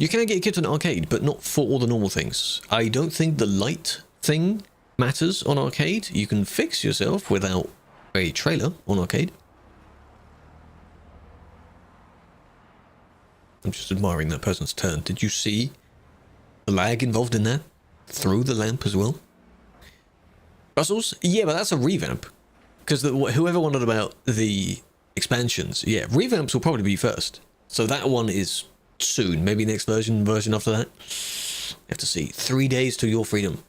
You can get a kit on arcade, but not for all the normal things. I don't think the light thing matters on arcade. You can fix yourself without a trailer on arcade. I'm just admiring that person's turn. Did you see the lag involved in that? Through the lamp as well? Brussels? Yeah, but that's a revamp. Because whoever wanted about the expansions, yeah, revamps will probably be first. So that one is soon. Maybe next version after that. You have to see. 3 days to your freedom.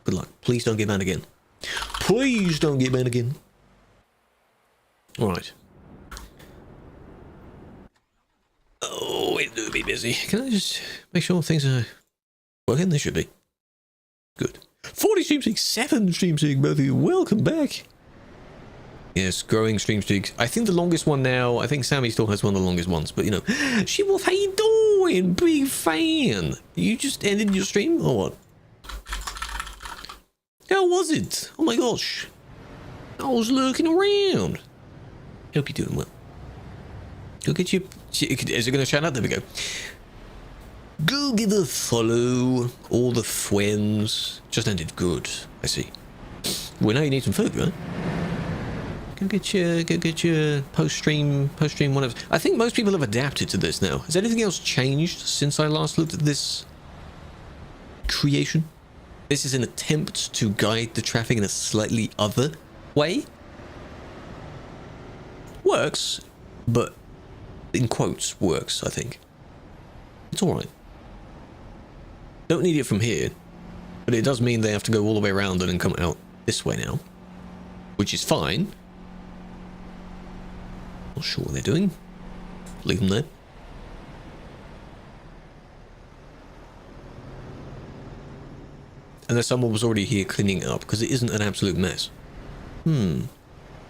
Good luck. Please don't get banned again. Please don't get banned again. Alright. Oh, it's going to be busy. Can I just make sure things are working? They should be. Good. 40 stream streaks, 7 stream streaks, both of you. Welcome back. Yes, growing stream streaks. I think the longest one now, I think Sammy still has one of the longest ones, but you know. She-Wolf, how you doing? Big fan. You just ended your stream or what? How was it? Oh my gosh. I was looking around. Hope you're doing well. Go get your... Is it going to shout out? There we go. Go give a follow. All the friends. Just ended. Good. I see. Well, now you need some food, right? Go get your post-stream whatever. I think most people have adapted to this now. Has anything else changed since I last looked at this creation? This is an attempt to guide the traffic in a slightly other way. Works, but in quotes, works, I think. It's alright. Don't need it from here, but it does mean they have to go all the way around and then come out this way now, which is fine. Not sure what they're doing. Leave them there. Unless someone was already here cleaning it up, because it isn't an absolute mess.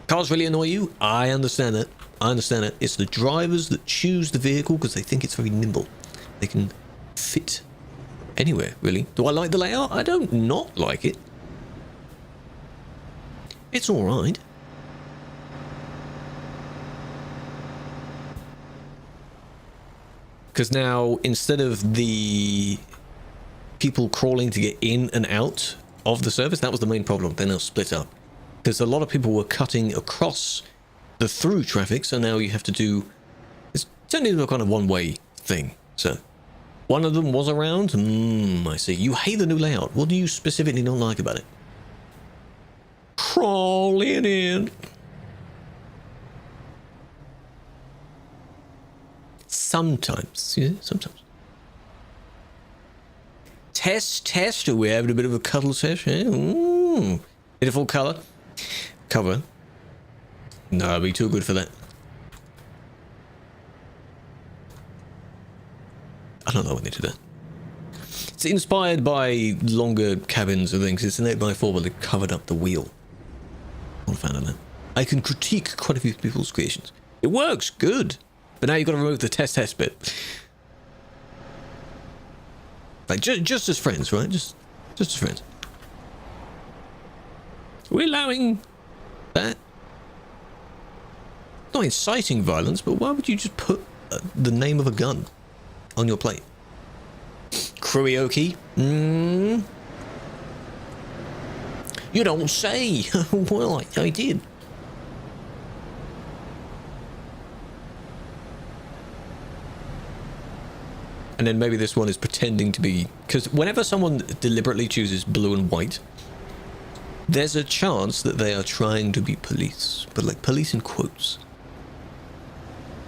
Cars really annoy you? I understand that. I understand it. It's the drivers that choose the vehicle because they think it's very nimble. They can fit anywhere, really. Do I like the layout? I don't not like it. It's alright. Because now, instead of the people crawling to get in and out of the service, that was the main problem. They're now split up. Because a lot of people were cutting across the through traffic, so now you have to do... It's turned into a kind of one-way thing. So, one of them was around. I see. You hate the new layout. What do you specifically don't like about it? Crawling in. Sometimes. Yeah, sometimes. Test. We're having a bit of a cuddle session. Beautiful colour. Cover. No, I'd be too good for that. I don't know when they did that. It's inspired by longer cabins and things. It's an 8x4, but they covered up the wheel. Not a fan of that. I can critique quite a few people's creations. It works, good. But now you've got to remove the test bit. Like, just as friends, right? Just as friends. We're allowing that. Not inciting violence, but why would you just put the name of a gun on your plate? Karaoke? You don't say. Well, I did. And then maybe this one is pretending to be... Because whenever someone deliberately chooses blue and white, there's a chance that they are trying to be police. But like police in quotes.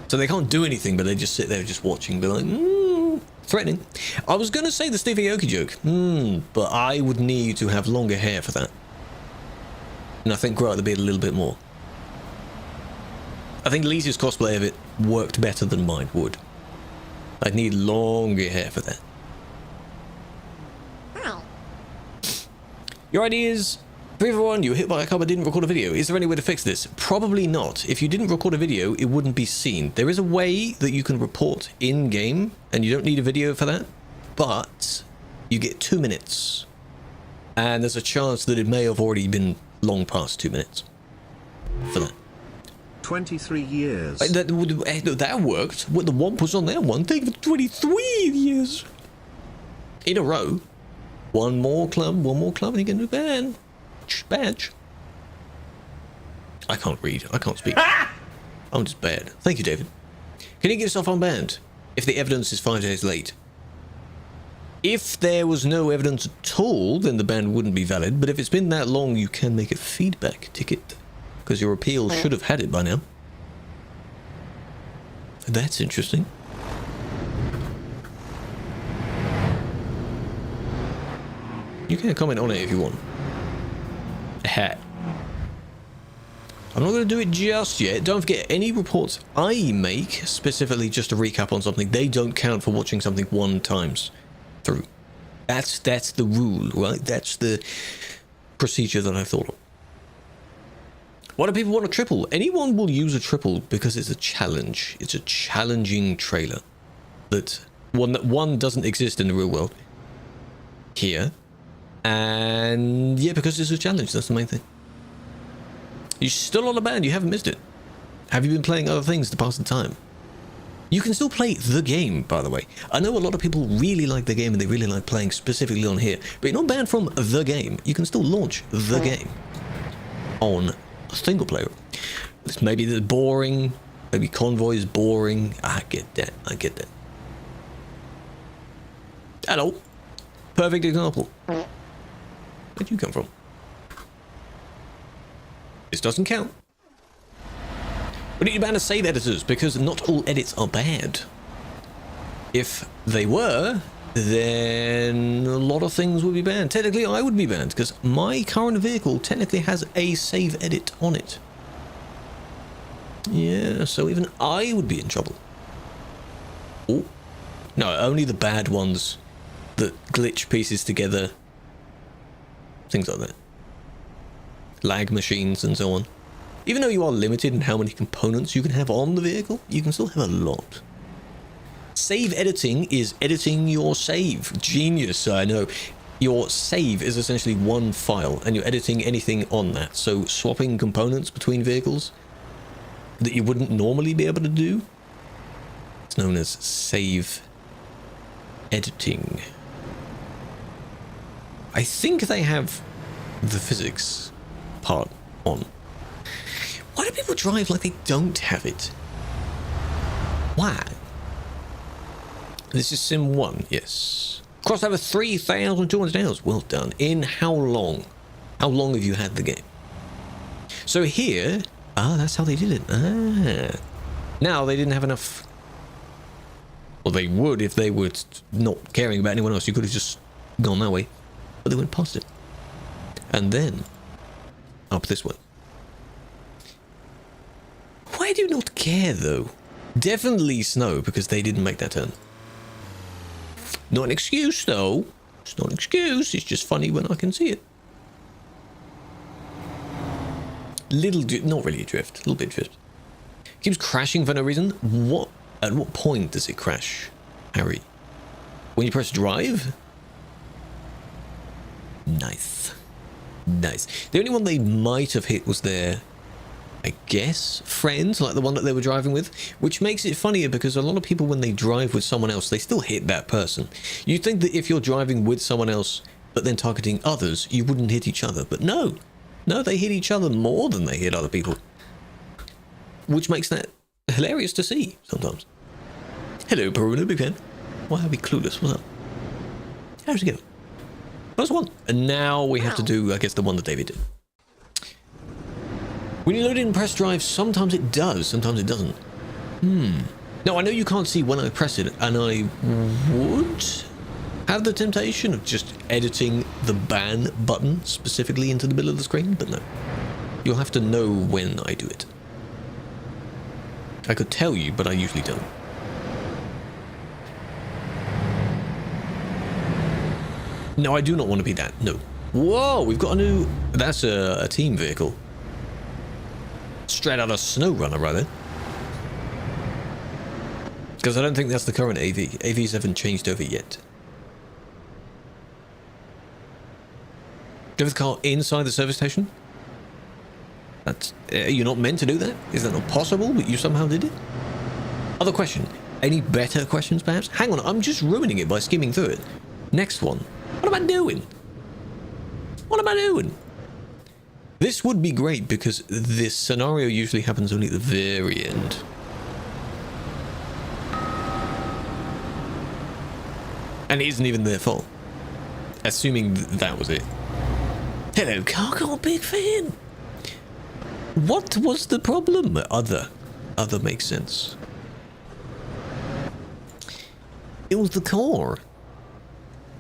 So they can't do anything, but they just sit there just watching, be like, threatening. I was going to say the Stevie Aoki joke, but I would need to have longer hair for that. And I think grow out the beard a little bit more. I think Lisa's cosplay of it worked better than mine would. I'd need longer hair for that. Ow. Your ideas? 3 for 1, you were hit by a car but didn't record a video. Is there any way to fix this? Probably not. If you didn't record a video, it wouldn't be seen. There is a way that you can report in-game, and you don't need a video for that, but you get 2 minutes. And there's a chance that it may have already been long past 2 minutes for that. 23 years. That worked. What the womp was on that one. Take for 23 years. In a row. One more club, and you get a ban. Badge. I can't read. I can't speak. I'm just bad. Thank you, David. Can you get yourself unbanned if the evidence is 5 days late? If there was no evidence at all, then the ban wouldn't be valid. But if it's been that long, you can make a feedback ticket. Because your appeal should have had it by now. That's interesting. You can comment on it if you want. A hat. I'm not going to do it just yet. Don't forget, any reports I make, specifically just to recap on something, they don't count for watching something 1 times through. That's the rule, right? That's the procedure that I thought of. Why do people want a triple? Anyone will use a triple because it's a challenge. It's a challenging trailer. That one doesn't exist in the real world. Here. And yeah, because it's a challenge. That's the main thing. You're still on a band. You haven't missed it. Have you been playing other things to pass the time? You can still play the game, by the way. I know a lot of people really like the game and they really like playing specifically on here. But you're not banned from the game. You can still launch the game on a single player. Maybe it's boring. Maybe Convoy is boring. I get that. I get that. Hello. Perfect example. Where'd you come from? This doesn't count. We need to ban save editors because not all edits are bad. If they were, then a lot of things would be banned. Technically, I would be banned because my current vehicle technically has a save edit on it. Yeah, so even I would be in trouble. Oh, no, only the bad ones that glitch pieces together. Things like that. Lag machines and so on. Even though you are limited in how many components you can have on the vehicle, you can still have a lot. Save editing is editing your save. Genius, I know. Your save is essentially one file, and you're editing anything on that. So swapping components between vehicles that you wouldn't normally be able to do, it's known as save editing. I think they have the physics part on. Why do people drive like they don't have it? Why? This is Sim 1, yes. Crossed over 3,200 hours. Well done. In how long? How long have you had the game? So here... Ah, that's how they did it. Ah. Now they didn't have enough... Well, they would if they were not caring about anyone else. You could have just gone that way. But they went past it. And then... up this way. Why do you not care, though? Definitely snow, because they didn't make that turn. Not an excuse, though. It's not an excuse. It's just funny when I can see it. Not really a drift. A little bit drift. Keeps crashing for no reason. What? At what point does it crash, Harry? When you press drive? Nice. Nice. The only one they might have hit was their, I guess, friends, like the one that they were driving with, which makes it funnier because a lot of people, when they drive with someone else, they still hit that person. You'd think that if you're driving with someone else, but then targeting others, you wouldn't hit each other. But no. No, they hit each other more than they hit other people. Which makes that hilarious to see, sometimes. Hello, Bruno, big fan. Why are we clueless? What's up? How's it going? First one. And now we have to do, I guess, the one that David did. When you load it in press drive, sometimes it does, sometimes it doesn't. Now, I know you can't see when I press it, and I would have the temptation of just editing the ban button specifically into the middle of the screen, but no. You'll have to know when I do it. I could tell you, but I usually don't. No, I do not want to be that. No. Whoa, we've got a new... That's a team vehicle. Straight out of SnowRunner, right there. Because I don't think that's the current AV. AVs haven't changed over yet. Do you have the car inside the service station? That's, you're not meant to do that? Is that not possible, but you somehow did it? Other question. Any better questions, perhaps? Hang on, I'm just ruining it by skimming through it. Next one. What am I doing? What am I doing? This would be great because this scenario usually happens only at the very end. And it isn't even their fault. Assuming that was it. Hello, Cargo, big fan. What was the problem? Other makes sense. It was the car.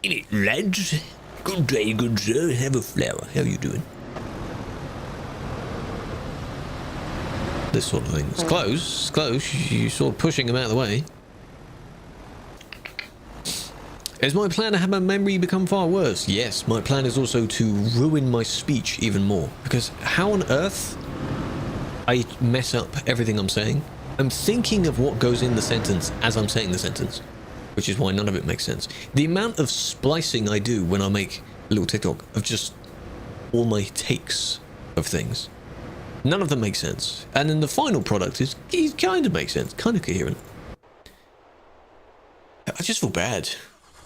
In it, lads. Good day, good sir. Have a flower. How you doing? This sort of thing. It's close. It's close. You're sort of pushing him out of the way. Is my plan to have my memory become far worse? Yes, my plan is also to ruin my speech even more. Because how on earth I mess up everything I'm saying? I'm thinking of what goes in the sentence as I'm saying the sentence. Which is why none of it makes sense. The amount of splicing I do when I make a little TikTok of just all my takes of things. None of them make sense. And then the final product is kind of makes sense. Kind of coherent. I just feel bad.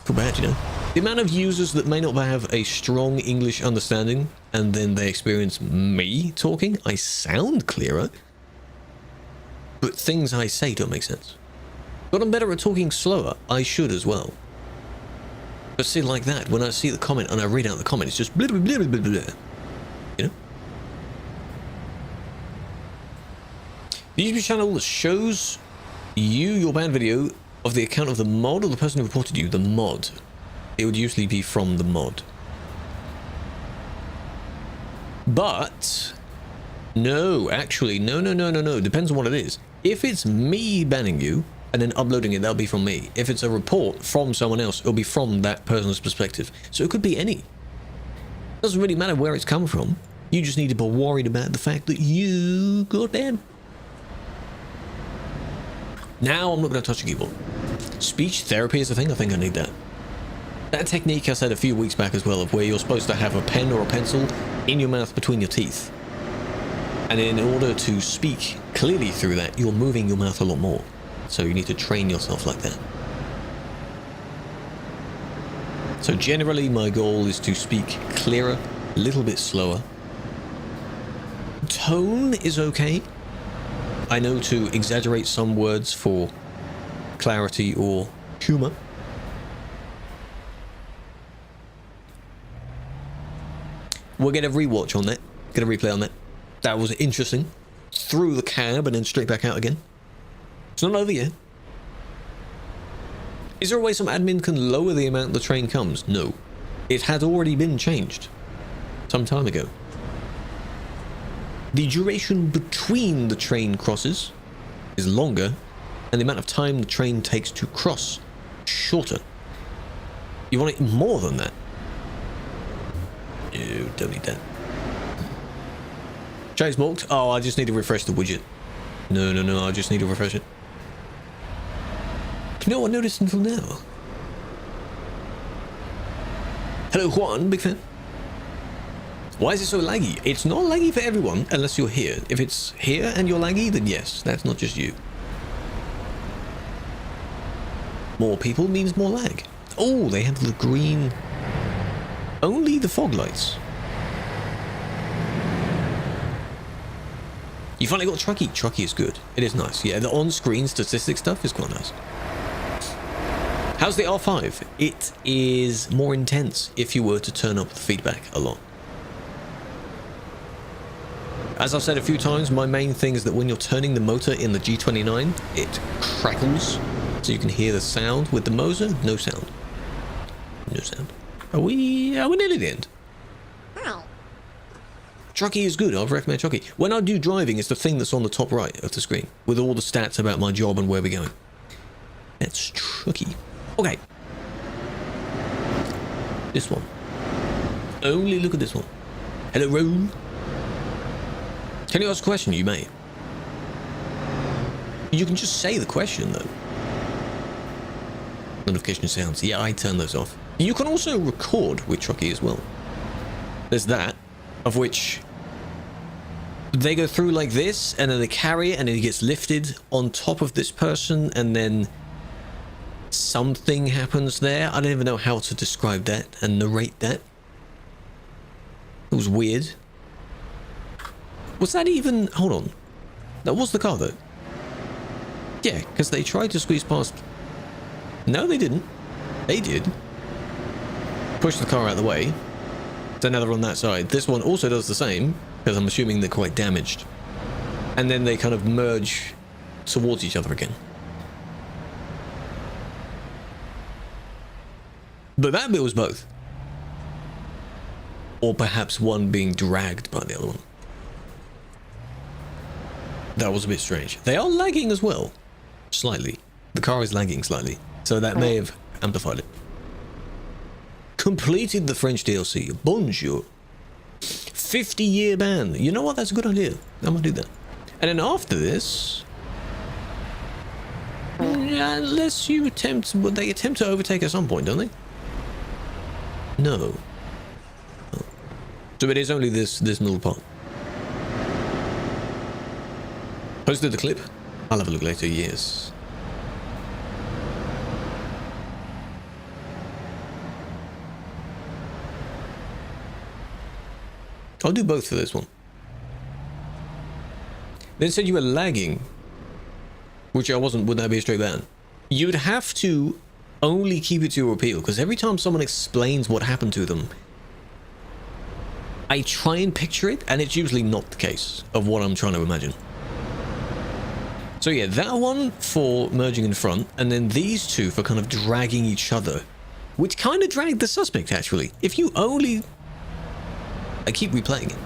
Feel bad, you know. The amount of users that may not have a strong English understanding and then they experience me talking, I sound clearer, but things I say don't make sense. But I'm better at talking slower. I should as well. But see, like that, when I see the comment and I read out the comment, it's just blah, blah, blah, blah, blah, blah. You know? The YouTube channel shows you your banned video of the account of the mod or the person who reported you. The mod. It would usually be from the mod. But no, actually, no. Depends on what it is. If it's me banning you and then uploading it, that'll be from me. If it's a report from someone else, it'll be from that person's perspective. So it could be any. Doesn't really matter where it's come from. You just need to be worried about the fact that you got banned. Now I'm not going to touch a keyboard. Speech therapy is a thing. I think I need that. That technique I said a few weeks back as well, of where you're supposed to have a pen or a pencil in your mouth between your teeth. And in order to speak clearly through that, you're moving your mouth a lot more. So you need to train yourself like that. So generally my goal is to speak clearer, a little bit slower. Tone is okay. I know to exaggerate some words for clarity or humor. We'll get a rewatch on that. Get a replay on that. That was interesting. Through the cab and then straight back out again. It's not over yet. Is there a way some admin can lower the amount the train comes? No. It had already been changed. Some time ago. The duration between the train crosses is longer, and the amount of time the train takes to cross shorter. You want it more than that? No, don't need that. Chase marked. Oh, I just need to refresh the widget. No, I just need to refresh it. You know what I noticed until now? Hello, Juan, big fan. Why is it so laggy? It's not laggy for everyone unless you're here. If it's here and you're laggy, then yes, that's not just you. More people means more lag. Oh, they have the green. Only the fog lights. You finally got Truckee. Truckee is good. It is nice. Yeah, the on-screen statistic stuff is quite nice. How's the R5? It is more intense if you were to turn up the feedback a lot. As I've said a few times, my main thing is that when you're turning the motor in the G29, it crackles, so you can hear the sound. With the Moser, no sound. No sound. Are we nearly the end? Truckee is good. I'll recommend Truckee. When I do driving, it's the thing that's on the top right of the screen, with all the stats about my job and where we're going. That's Truckee. Okay. This one. Only look at this one. Hello, Rome. Can you ask a question? You may. You can just say the question, though. Notification sounds. Yeah, I turn those off. You can also record with Truckee as well. There's that, of which they go through like this, and then they carry it, and it gets lifted on top of this person, and then something happens there. I don't even know how to describe that and narrate that. It was weird. Was that even... Hold on. That was the car, though. Yeah, because they tried to squeeze past... No, they didn't. They did. Push the car out of the way. So now they're on that side. This one also does the same, because I'm assuming they're quite damaged. And then they kind of merge towards each other again. But that bit was both. Or perhaps one being dragged by the other one. That was a bit strange. They are lagging as well. Slightly. The car is lagging slightly. So that may have amplified it. Completed the French DLC. Bonjour. 50-year ban. You know what? That's a good idea. I'm gonna do that. And then after this... unless you attempt... Well, they attempt to overtake at some point, don't they? No. Oh. So it is only this little part. Posted the clip? I'll have a look later, yes. I'll do both for this one. Then said you were lagging, which I wasn't. Would that be a straight ban? You'd have to only keep it to your appeal, because every time someone explains what happened to them, I try and picture it, and it's usually not the case of what I'm trying to imagine. So yeah, that one for merging in front, and then these two for kind of dragging each other, which kind of dragged the suspect, actually. If you only... I keep replaying it.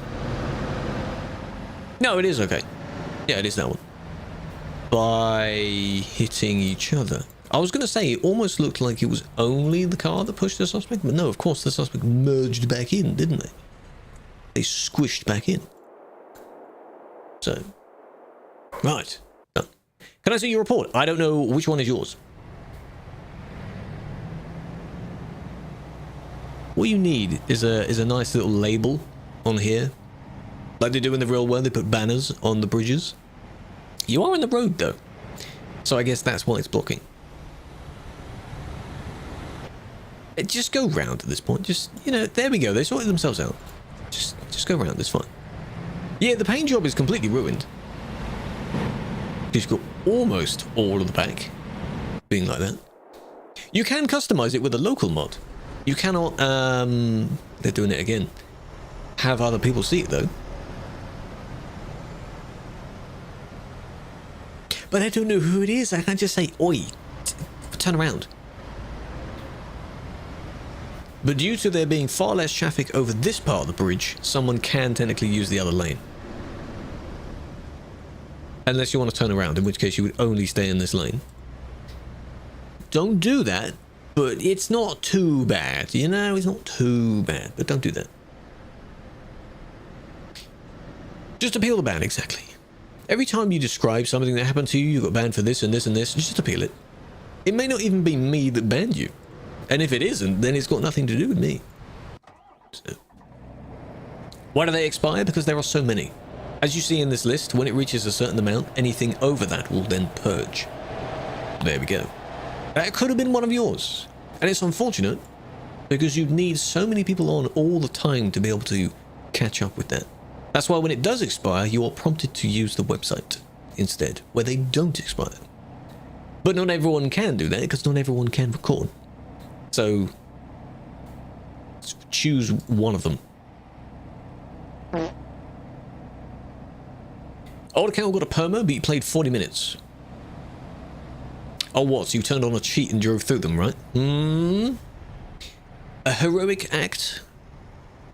No, it is okay. Yeah, it is that one. By hitting each other. I was going to say, it almost looked like it was only the car that pushed the suspect, but no, of course the suspect merged back in, didn't they? They squished back in. So, right. Done. Can I see your report? I don't know which one is yours. What you need is a nice little label on here. Like they do in the real world, they put banners on the bridges. You are in the road though. So I guess that's why it's blocking. Just go round at this point. Just, you know, there we go. They sorted themselves out. Just go round, it's fine. Yeah, the paint job is completely ruined. You've got almost all of the pack being like that. You can customize it with a local mod. You cannot, they're doing it again. Have other people see it though. But I don't know who it is. I can't just say, oi, turn around. But due to there being far less traffic over this part of the bridge, someone can technically use the other lane. Unless you want to turn around, in which case you would only stay in this lane. Don't do that, but it's not too bad, you know? It's not too bad, but don't do that. Just appeal the ban, exactly. Every time you describe something that happened to you, you got banned for this and this and this, just appeal it. It may not even be me that banned you. And if it isn't, then it's got nothing to do with me. So. Why do they expire? Because there are so many. As you see in this list, when it reaches a certain amount, anything over that will then purge. There we go. That could have been one of yours. And it's unfortunate, because you'd need so many people on all the time to be able to catch up with that. That's why when it does expire, you are prompted to use the website instead, where they don't expire. But not everyone can do that, because not everyone can record. So, choose one of them. Old account got a perma, but you played 40 minutes. Oh, what? So you turned on a cheat and drove through them, right? A heroic act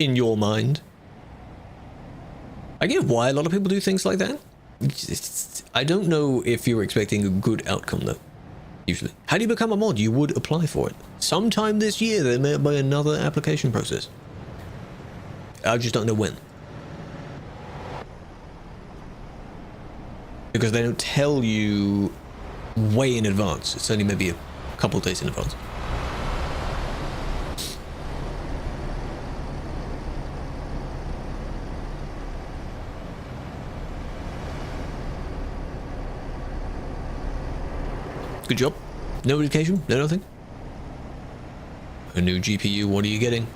in your mind. I get why a lot of people do things like that. I don't know if you're expecting a good outcome, though. Usually. How do you become a mod? You would apply for it. Sometime this year, there may be another application process. I just don't know when. Because they don't tell you way in advance. It's only maybe a couple of days in advance. Good job. No indication? No nothing? A new GPU, what are you getting?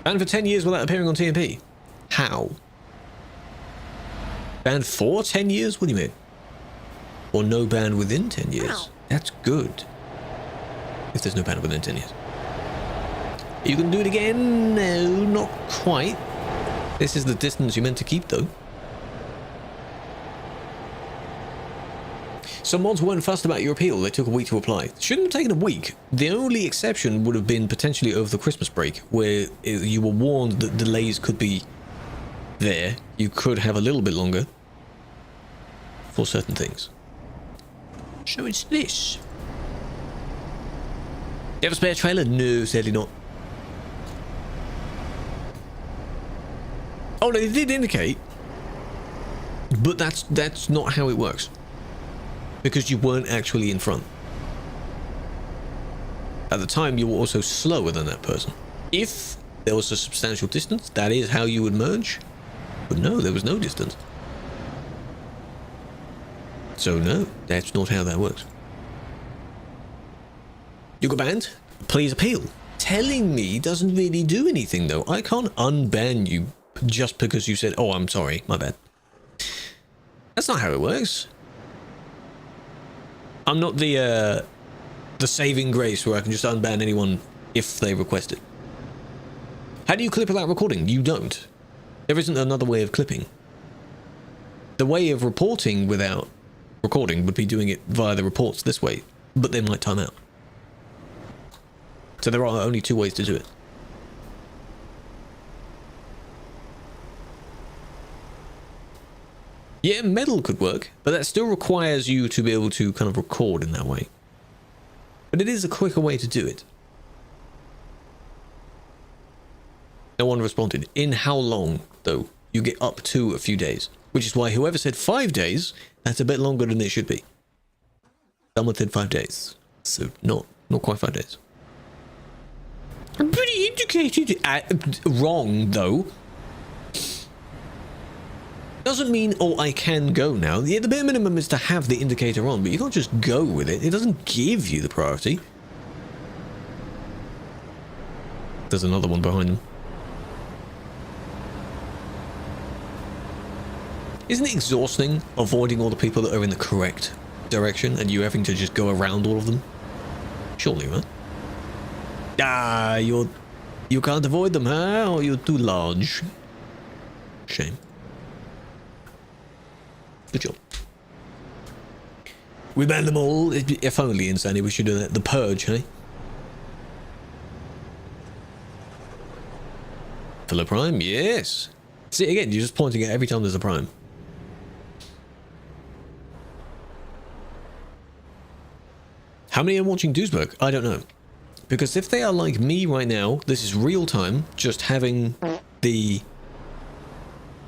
Banned for 10 years without appearing on TMP. How? Banned for 10 years? What do you mean? Or no ban within 10 years? That's good. If there's no ban within 10 years. You can do it again? No, not quite. This is the distance you meant to keep, though. Some mods weren't fussed about your appeal. They took a week to apply. Shouldn't have taken a week. The only exception would have been potentially over the Christmas break, where you were warned that delays could be there. You could have a little bit longer for certain things. So it's this. You have a spare trailer? No, sadly not. Oh no, they did indicate, but that's not how it works. Because you weren't actually in front. At the time, you were also slower than that person. If there was a substantial distance, that is how you would merge. But no, there was no distance. So no, that's not how that works. You got banned? Please appeal. Telling me doesn't really do anything though. I can't unban you just because you said, oh, I'm sorry, my bad. That's not how it works. I'm not the saving grace where I can just unban anyone if they request it. How do you clip without recording? You don't. There isn't another way of clipping. The way of reporting without recording would be doing it via the reports this way, but they might time out. So there are only two ways to do it. Yeah, metal could work, but that still requires you to be able to kind of record in that way. But it is a quicker way to do it. No one responded. In how long, though? You get up to a few days. Which is why whoever said 5 days, that's a bit longer than it should be. Someone said 5 days. So not quite 5 days. I'm pretty educated. Wrong, though. Doesn't mean, oh, I can go now. The bare minimum is to have the indicator on, but you can't just go with it. It doesn't give you the priority. There's another one behind them. Isn't it exhausting avoiding all the people that are in the correct direction and you having to just go around all of them? Surely, right? Ah, you can't avoid them, huh? Or you're too large. Shame. Good job. We banned them all. If only, Insanity, we should do that. The purge, hey? Fellow Prime? Yes. See, again, you're just pointing at every time there's a Prime. How many are watching Duisburg? I don't know. Because if they are like me right now, this is real time, just having the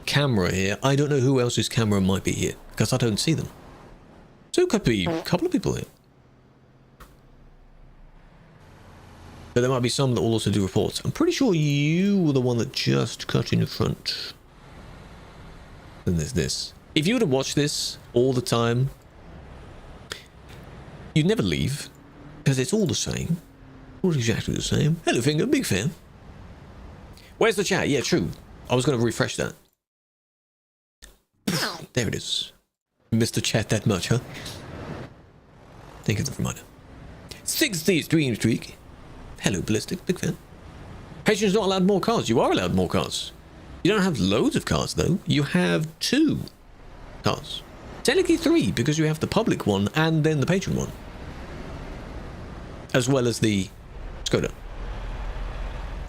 camera here. I don't know who else's camera might be here, because I don't see them. So it could be a couple of people here. But there might be some that will also do reports. I'm pretty sure you were the one that just cut in front. Then there's this. If you were to watch this all the time, you'd never leave, because it's all the same. All exactly the same. Hello, Finger, big fan. Where's the chat? Yeah, true. I was going to refresh that. There it is. Missed the chat that much, huh? Thank you for the reminder. 60 stream streak. Hello, Ballistic, big fan. Patreon's not allowed more cars. You are allowed more cars. You don't have loads of cars, though. You have 2 cars. Technically 3, because you have the public one and then the Patreon one. As well as the Skoda.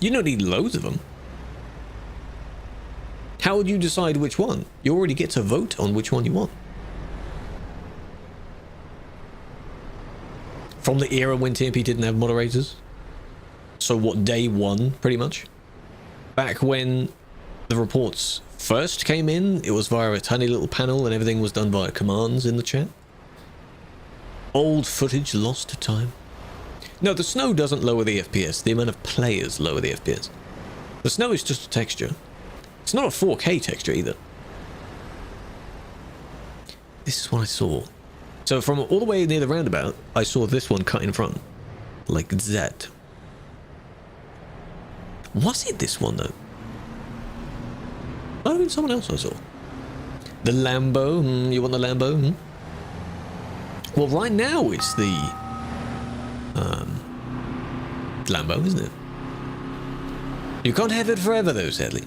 You don't need loads of them. How would you decide which one? You already get to vote on which one you want. From the era when TMP didn't have moderators. So what, day 1, pretty much? Back when the reports first came in, it was via a tiny little panel and everything was done via commands in the chat. Old footage lost to time. No, the snow doesn't lower the FPS. The amount of players lower the FPS. The snow is just a texture. It's not a 4K texture either. This is what I saw. So from all the way near the roundabout, I saw this one cut in front. Like that. Was it this one, though? Might have been someone else I saw. The Lambo. You want the Lambo? Well, right now it's the Lambo, isn't it? You can't have it forever, though, sadly.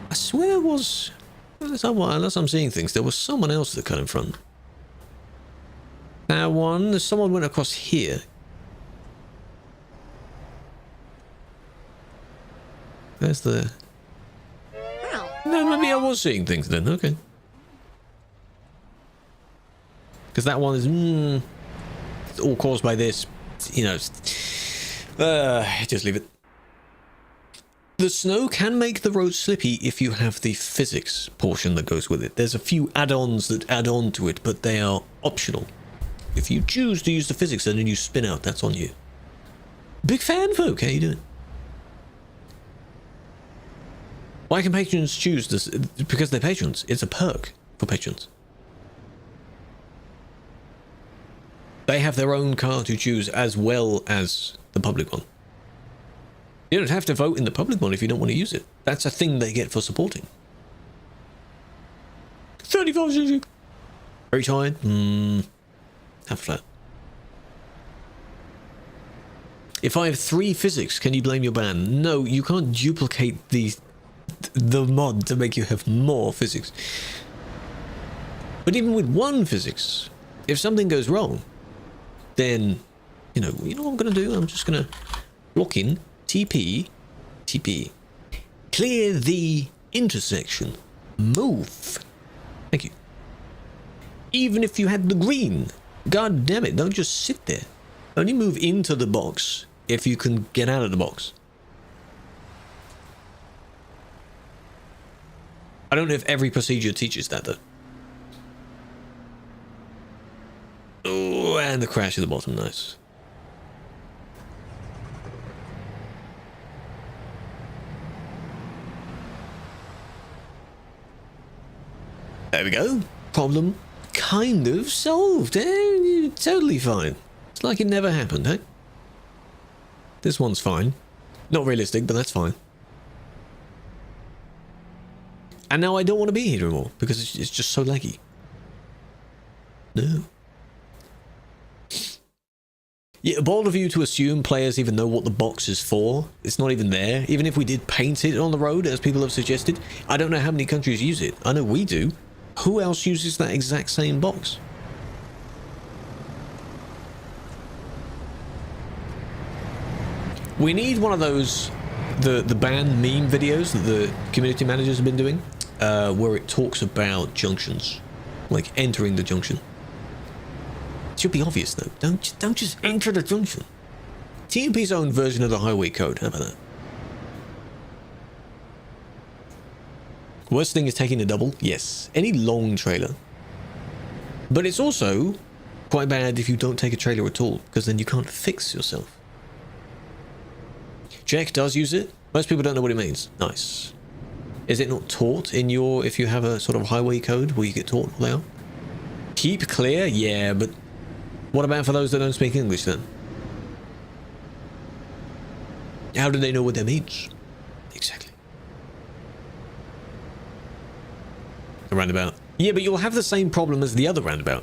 I swear it was... Unless I'm seeing things, there was someone else that cut in front. That one, someone went across here. There's the... No, maybe I was seeing things then, okay. Because that one is... it's all caused by this, you know... just leave it. The snow can make the road slippy if you have the physics portion that goes with it. There's a few add-ons that add on to it, but they are optional. If you choose to use the physics and then you spin out, that's on you. Big fan, folk. How you doing? Why can patrons choose this? Because they're patrons. It's a perk for patrons. They have their own car to choose as well as the public one. You don't have to vote in the public one if you don't want to use it. That's a thing they get for supporting. 35cc. Very tired? Have flat. If I have 3 physics, can you blame your ban? No, you can't duplicate the mod to make you have more physics. But even with 1 physics, if something goes wrong, then, you know what I'm going to do? I'm just going to lock in TP, clear the intersection, move. Thank you. Even if you had the green, god damn it, don't just sit there. Only move into the box if you can get out of the box. I don't know if every procedure teaches that, though. Oh, and the crash at the bottom, nice. There we go. Problem kind of solved, eh? Totally fine. It's like it never happened, eh? This one's fine. Not realistic, but that's fine. And now I don't want to be here anymore because it's just so laggy. No. Yeah, bold of you to assume players even know what the box is for. It's not even there. Even if we did paint it on the road, as people have suggested, I don't know how many countries use it. I know we do. Who else uses that exact same box? We need one of those, the ban meme videos that the community managers have been doing, where it talks about junctions, like entering the junction. It should be obvious though. Don't just enter the junction. TMP's own version of the highway code. How about that? Worst thing is taking a double. Yes, any long trailer. But it's also quite bad if you don't take a trailer at all, because then you can't fix yourself. Jack does use it. Most people don't know what it means. Nice. Is it not taught in your, if you have a sort of highway code where you get taught what they are? Keep clear? Yeah, but what about for those that don't speak English then? How do they know what that means? Exactly. A roundabout. Yeah, but you'll have the same problem as the other roundabout.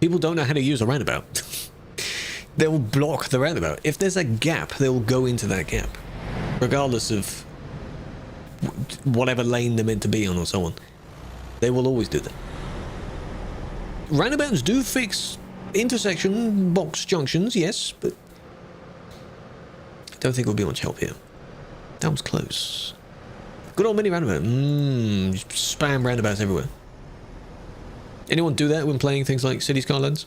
People don't know how to use a roundabout. They'll block the roundabout. If there's a gap, they'll go into that gap. Regardless of whatever lane they're meant to be on or so on. They will always do that. Roundabouts do fix intersection box junctions, yes, but I don't think it'll be much help here. That was close. Good old mini roundabout. Spam roundabouts everywhere. Anyone do that when playing things like City Skylines?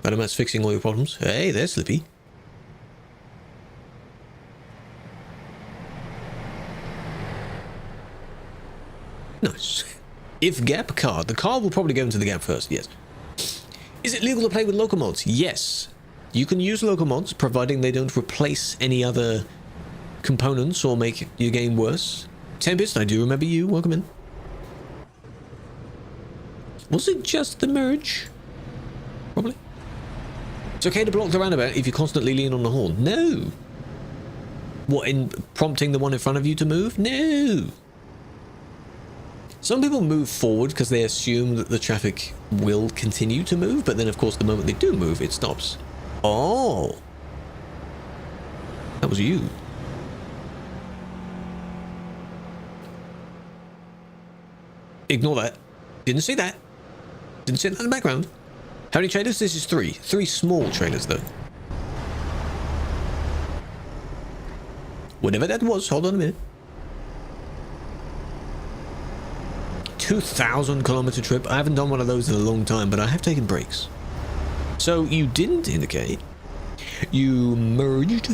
Roundabouts fixing all your problems. Hey, they're slippy. Nice. If gap car, the car will probably go into the gap first, yes. Is it legal to play with local mods? Yes. You can use local mods, providing they don't replace any other components or make your game worse. Tempest, I do remember you. Welcome in. Was it just the merge? Probably. It's okay to block the roundabout if you constantly lean on the horn. No. What, in prompting the one in front of you to move? No. Some people move forward because they assume that the traffic will continue to move, but then of course the moment they do move, it stops. Oh. That was you. Ignore that. Didn't see that. Didn't see that in the background. How many trailers? This is 3. 3 small trailers though. Whatever that was, hold on a minute. 2,000 kilometer trip. I haven't done one of those in a long time, but I have taken breaks. So you didn't indicate. You merged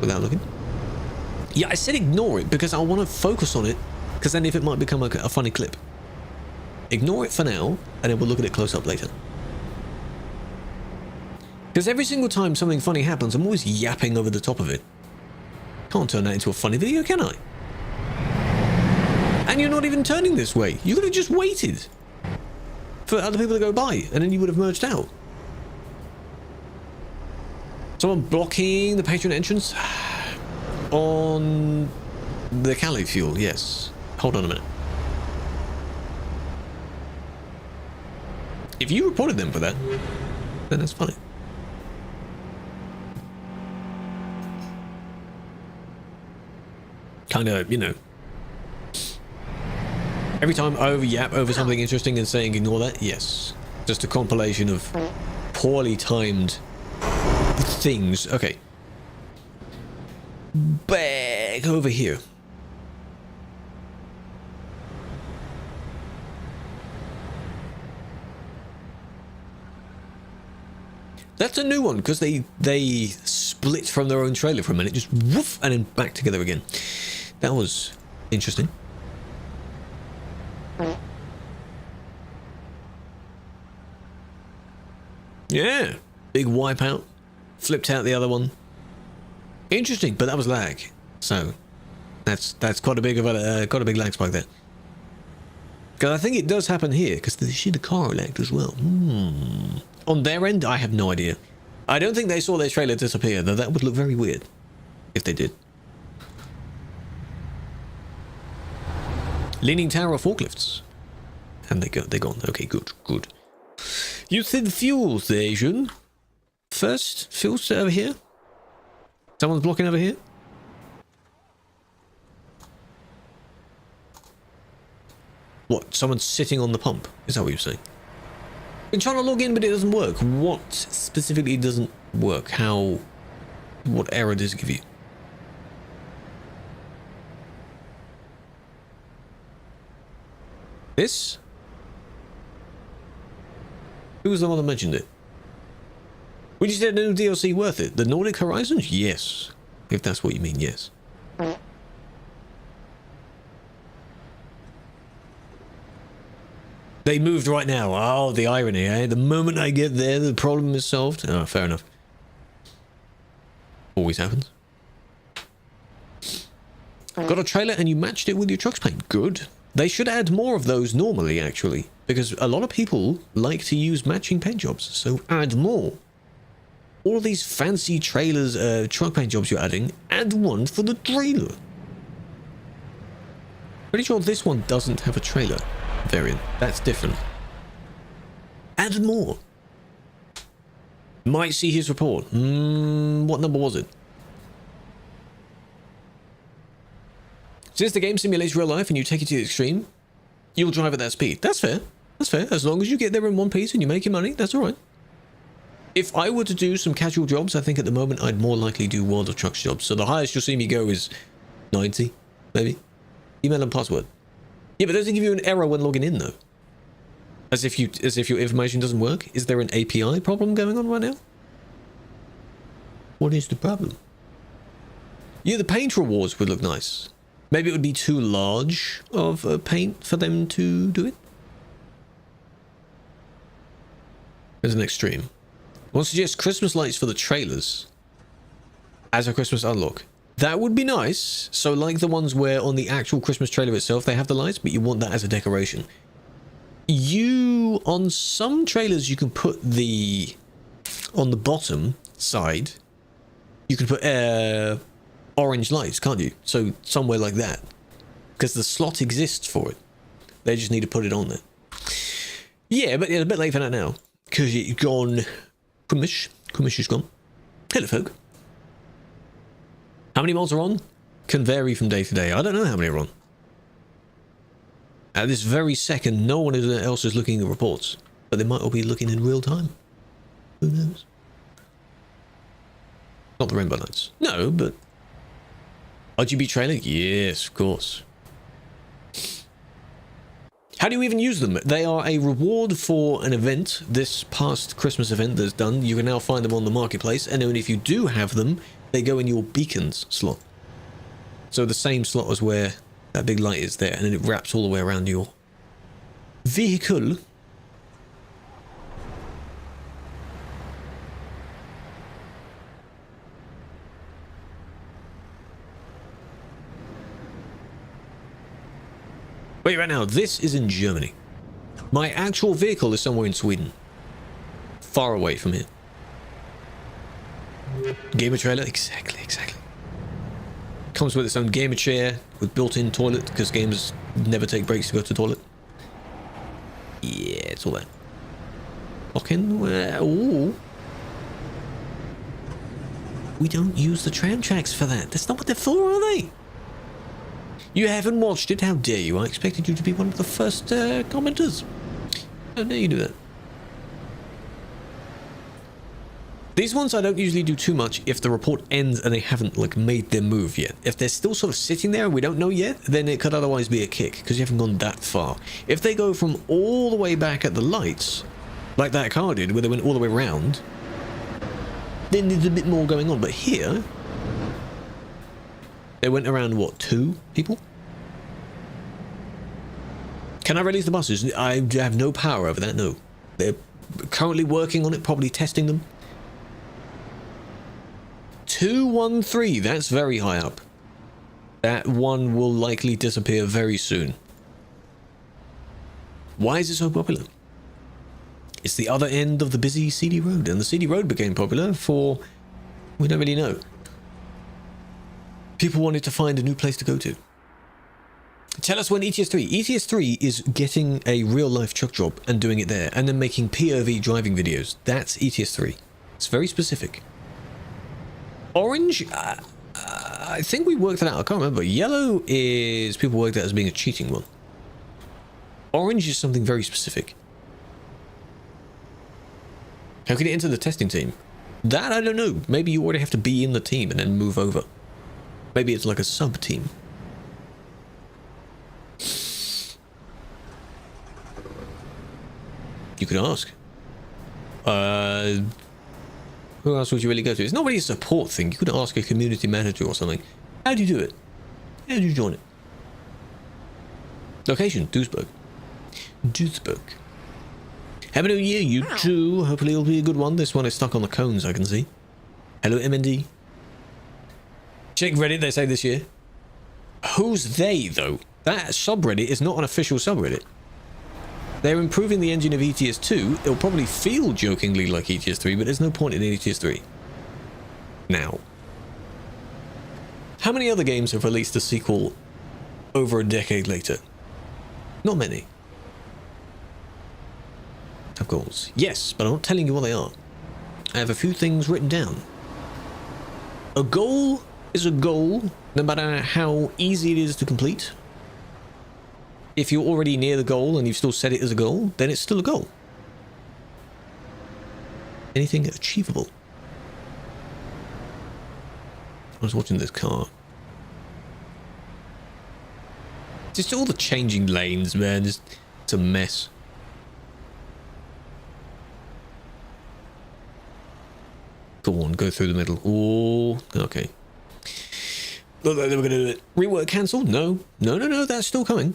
without looking. Yeah, I said ignore it because I want to focus on it, because then if it might become a funny clip. Ignore it for now, and then we'll look at it close up later. Because every single time something funny happens, I'm always yapping over the top of it. Can't turn that into a funny video, can I? And you're not even turning this way. You could have just waited for other people to go by, and then you would have merged out. Someone blocking the patron entrance on the Cali fuel, yes. Hold on a minute. If you reported them for that, then that's funny. Kind of, you know. Every time I yap over something interesting and saying ignore that, yes. Just a compilation of poorly timed things. Okay. Back over here. That's a new one because they split from their own trailer for a minute, just woof, and then back together again. That was interesting. Yeah, big wipeout, flipped out the other one. Interesting, but that was lag. So that's quite a big lag spike there. Because I think it does happen here because the car lagged as well. On their end, I have no idea. I don't think they saw their trailer disappear, though that would look very weird if they did. Leaning tower of forklifts. And they're gone. Okay, good. You said fuel station. First, fuel over here. Someone's blocking over here. What? Someone's sitting on the pump? Is that what you're saying? Been trying to log in, but it doesn't work. What specifically doesn't work? How? What error does it give you? This? Who was the one that mentioned it? Would you say the new DLC worth it? The Nordic Horizons? Yes. If that's what you mean, yes. They moved right now. Oh, the irony, eh? The moment I get there, the problem is solved. Oh, fair enough. Always happens. Got a trailer and you matched it with your truck's paint. Good. They should add more of those normally, actually. Because a lot of people like to use matching paint jobs. So add more. All of these fancy trailers, truck paint jobs you're adding, add one for the trailer. Pretty sure this one doesn't have a trailer variant. That's different. Add more. Might see his report. What number was it? Since the game simulates real life and you take it to the extreme, you'll drive at that speed. That's fair. That's fair. As long as you get there in one piece and you make your money, that's alright. If I were to do some casual jobs, I think at the moment I'd more likely do World of Trucks jobs. So the highest you'll see me go is 90, maybe. Email and password. Yeah, but does it give you an error when logging in though? As if your information doesn't work? Is there an API problem going on right now? What is the problem? Yeah, the paint rewards would look nice. Maybe it would be too large of a paint for them to do it. There's an extreme. I want to suggest Christmas lights for the trailers as a Christmas unlock. That would be nice. So like the ones where on the actual Christmas trailer itself they have the lights, but you want that as a decoration. You do, on some trailers, you can put on the bottom side, you can put orange lights, can't you? So somewhere like that. Because the slot exists for it. They just need to put it on there. Yeah, but it's a bit late for that now. Because it's gone. Kumish is gone. Hello, folk. How many mods are on? Can vary from day to day. I don't know how many are on. At this very second, no one else is looking at reports. But they might all be looking in real time. Who knows? Not the Rainbow Knights. No, but... RGB trailer? Yes, of course. How do you even use them? They are a reward for an event, this past Christmas event that's done. You can now find them on the marketplace, and then if you do have them, they go in your beacons slot. So the same slot as where that big light is there, and then it wraps all the way around your vehicle. Wait, right now, this is in Germany. My actual vehicle is somewhere in Sweden. Far away from here. Gamer trailer? Exactly. Comes with its own gamer chair with built-in toilet, because gamers never take breaks to go to the toilet. Yeah, it's all there. Fucking... ooh. We don't use the tram tracks for that. That's not what they're for, are they? You haven't watched it? How dare you? I expected you to be one of the first commenters. How dare you do that? These ones I don't usually do too much if the report ends and they haven't like made their move yet. If they're still sort of sitting there and we don't know yet, then it could otherwise be a kick because you haven't gone that far. If they go from all the way back at the lights, like that car did, where they went all the way around, then there's a bit more going on. But here, they went around, what, 2 people? Can I release the buses? I have no power over that, no. They're currently working on it, probably testing them. 213, that's very high up. That one will likely disappear very soon. Why is it so popular? It's the other end of the busy CD road, and the CD road became popular for... we don't really know. People wanted to find a new place to go to. Tell us when ETS 3. ETS 3 is getting a real-life truck job and doing it there, and then making POV driving videos. That's ETS 3. It's very specific. Orange, I think we worked it out. I can't remember. Yellow is people worked out as being a cheating one. Orange is something very specific. How can you enter the testing team? That I don't know. Maybe you already have to be in the team and then move over. Maybe it's like a sub-team. You could ask. Who else would you really go to? It's not really a support thing. You could ask a community manager or something. How do you do it? How do you join it? Location, Duisburg. Duisburg. Happy New Year, you too. Hopefully it'll be a good one. This one is stuck on the cones, I can see. Hello, MND. Check Reddit, they say this year. Who's they, though? That subreddit is not an official subreddit. They're improving the engine of ETS 2. It'll probably feel jokingly like ETS 3, but there's no point in ETS 3. Now. How many other games have released a sequel over a decade later? Not many. Have goals. Yes, but I'm not telling you what they are. I have a few things written down. A goal is a goal, no matter how easy it is to complete. If you're already near the goal and you've still set it as a goal, then it's still a goal. Anything achievable. I was watching this car. Just all the changing lanes, man. It's a mess. Go on, go through the middle. Oh, okay. Looked like they were going to do it. Rework cancelled? No. No, that's still coming.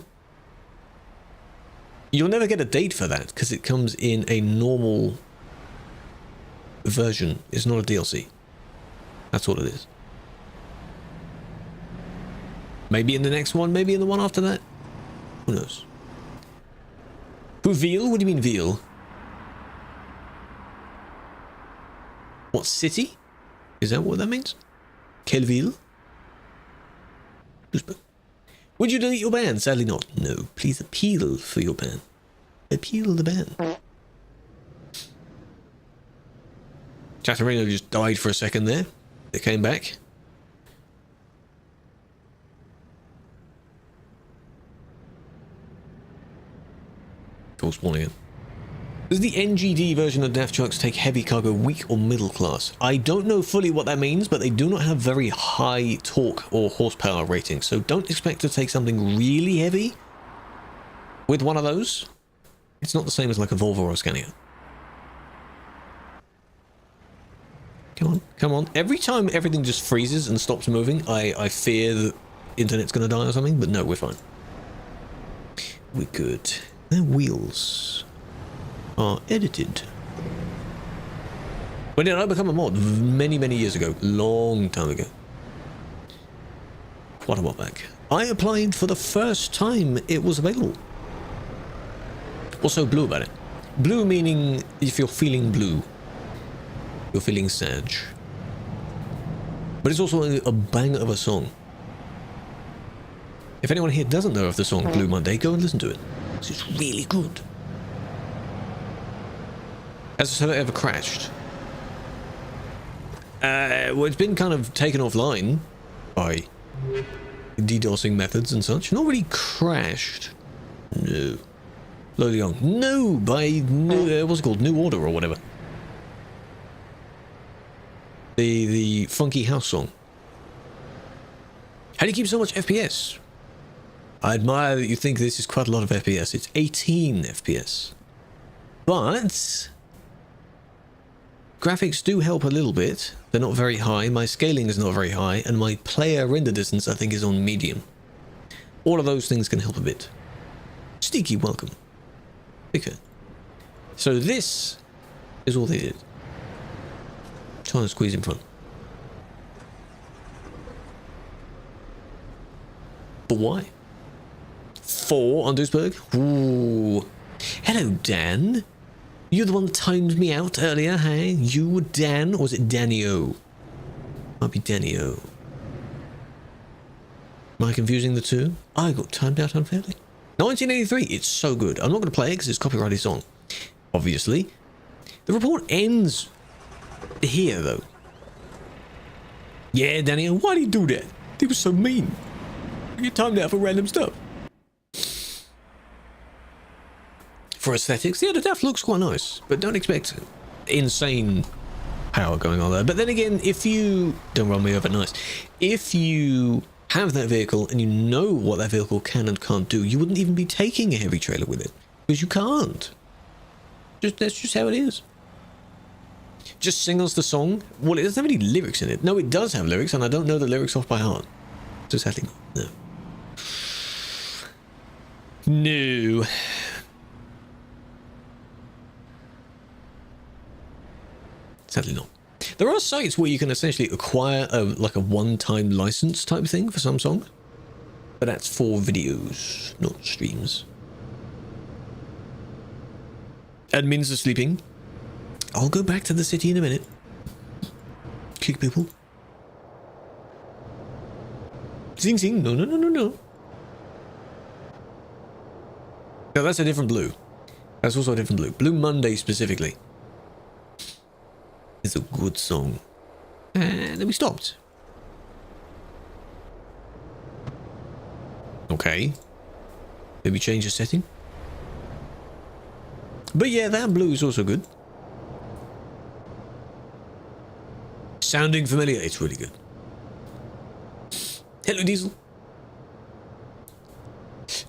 You'll never get a date for that because it comes in a normal version. It's not a DLC. That's all it is. Maybe in the next one, maybe in the one after that. Who knows? Who veal? What do you mean veal? What city? Is that what that means? Kelville? Would you delete your ban? Sadly not. No. Please appeal for your ban. Appeal the ban. Chatarino just died for a second there. They came back. Call spawning in. Does the NGD version of Daft Trucks take heavy cargo weak or middle class? I don't know fully what that means, but they do not have very high torque or horsepower ratings, so don't expect to take something really heavy with one of those. It's not the same as like a Volvo or a Scania. Come on, come on. Every time everything just freezes and stops moving, I fear that internet's going to die or something, but no, we're fine. We're good. Their wheels are edited. When did I become a mod? Many, many years ago. Long time ago. Quite a while back. I applied for the first time it was available. What's so blue about it? Blue meaning if you're feeling blue. You're feeling sad. But it's also a bang of a song. If anyone here doesn't know of the song Blue Monday, go and listen to it. It's really good. Has the server ever crashed? Well, it's been kind of taken offline by DDoSing methods and such. Not really crashed. No. Loading on. No, by new, what's it called? New Order or whatever. The funky house song. How do you keep so much FPS? I admire that you think this is quite a lot of FPS. It's 18 FPS. But graphics do help a little bit. They're not very high. My scaling is not very high. And my player render distance, I think, is on medium. All of those things can help a bit. Sneaky, welcome. Big fan. So this is all they did. Trying to squeeze in front. But why? 4 on Duisburg? Ooh. Hello, Dan. You're the one that timed me out earlier, hey? You were Dan, or was it Danny-O? Might be Danny-O. Am I confusing the two? I got timed out unfairly. 1983, it's so good. I'm not going to play it because it's a copyrighted song. Obviously. The report ends here, though. Yeah, Danny-O, why did he do that? He was so mean. You get timed out for random stuff. For aesthetics, yeah, the Daft looks quite nice, but don't expect insane power going on there. But then again, if you don't run me over nice, if you have that vehicle and you know what that vehicle can and can't do, you wouldn't even be taking a heavy trailer with it because you can't. That's just how it is. Just sing us the song. Well, it doesn't have any lyrics in it. No, it does have lyrics, and I don't know the lyrics off by heart. So sadly not. No. No. Sadly not. There are sites where you can essentially acquire like a one-time license type thing for some songs, but that's for videos, not streams. Admins are sleeping. I'll go back to the city in a minute. Kick people. Zing zing. No, no, no, no, no. No, that's a different blue. That's also a different blue. Blue Monday specifically. It's a good song. And then we stopped. Okay. Maybe change the setting. But yeah, that blue is also good. Sounding familiar. It's really good. Hello, Diesel.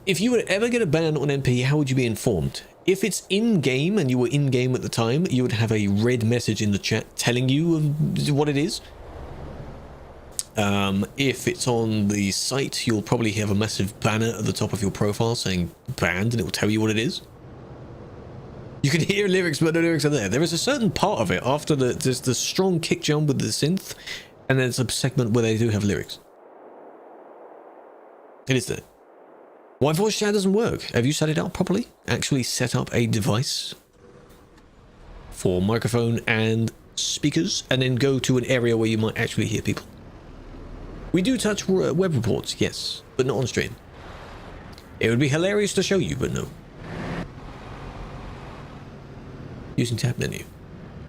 If you would ever get a ban on MP, how would you be informed? If it's in-game and you were in-game at the time, you would have a red message in the chat telling you what it is. If it's on the site, you'll probably have a massive banner at the top of your profile saying banned, and it will tell you what it is. You can hear lyrics, but no lyrics are there. There is a certain part of it after there's the strong kick jump with the synth, and there's a segment where they do have lyrics. It is there. Why voice chat doesn't work? Have you set it up properly? Actually set up a device for microphone and speakers, and then go to an area where you might actually hear people. We do touch web reports, yes, but not on stream. It would be hilarious to show you, but no. Using tab menu.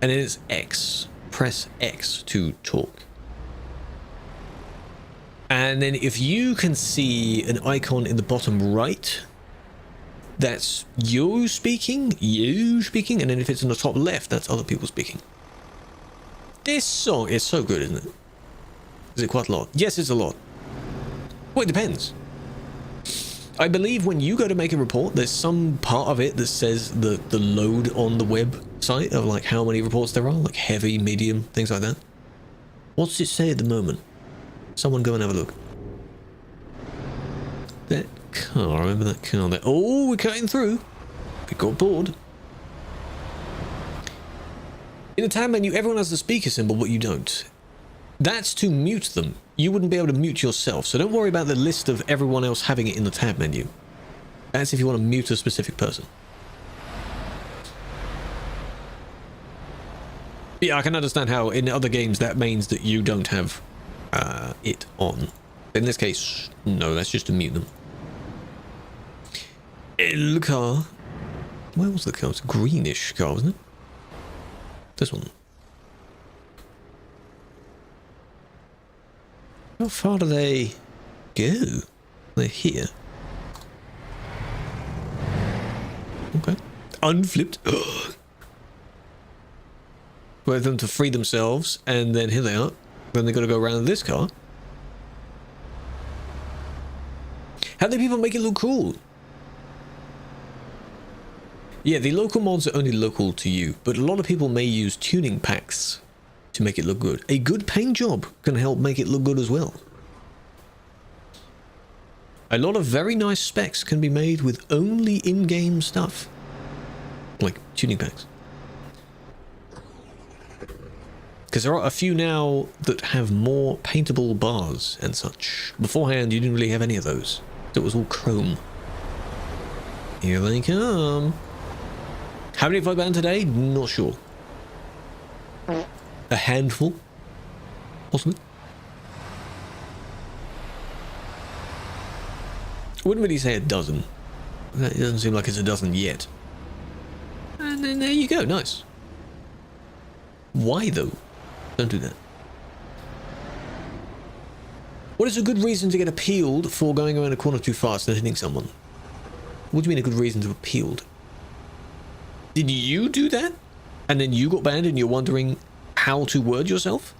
And then it's X. Press X to talk. And then if you can see an icon in the bottom right, that's you speaking, and then if it's in the top left, that's other people speaking. This song is so good, isn't it? Is it quite a lot? Yes, it's a lot. Well, it depends. I believe when you go to make a report, there's some part of it that says the load on the website of like how many reports there are, like heavy, medium, things like that. What's it say at the moment? Someone go and have a look. That car, remember that car there? Oh, we're cutting through. We got bored. In the tab menu, everyone has the speaker symbol, but you don't. That's to mute them. You wouldn't be able to mute yourself, so don't worry about the list of everyone else having it in the tab menu. That's if you want to mute a specific person. Yeah, I can understand how in other games that means that you don't have it on. In this case, no, that's just to mute them. El car. Where was the car? It's a greenish car, wasn't it? This one. How far do they go? They're here. Okay. Unflipped. Wait for them to free themselves, and then here they are. Then they've got to go around this car. How do people make it look cool? Yeah, the local mods are only local to you, but a lot of people may use tuning packs to make it look good. A good paint job can help make it look good as well. A lot of very nice specs can be made with only in-game stuff, like tuning packs. Because there are a few now that have more paintable bars and such. Beforehand, you didn't really have any of those. It was all chrome. Here they come. How many have I banned today? Not sure. A handful? Possibly. I wouldn't really say a dozen. It doesn't seem like it's a dozen yet. And then there you go, nice. Why though? Don't do that. What is a good reason to get appealed for going around a corner too fast and hitting someone? What do you mean a good reason to appealed? Did you do that? And then you got banned and you're wondering how to word yourself?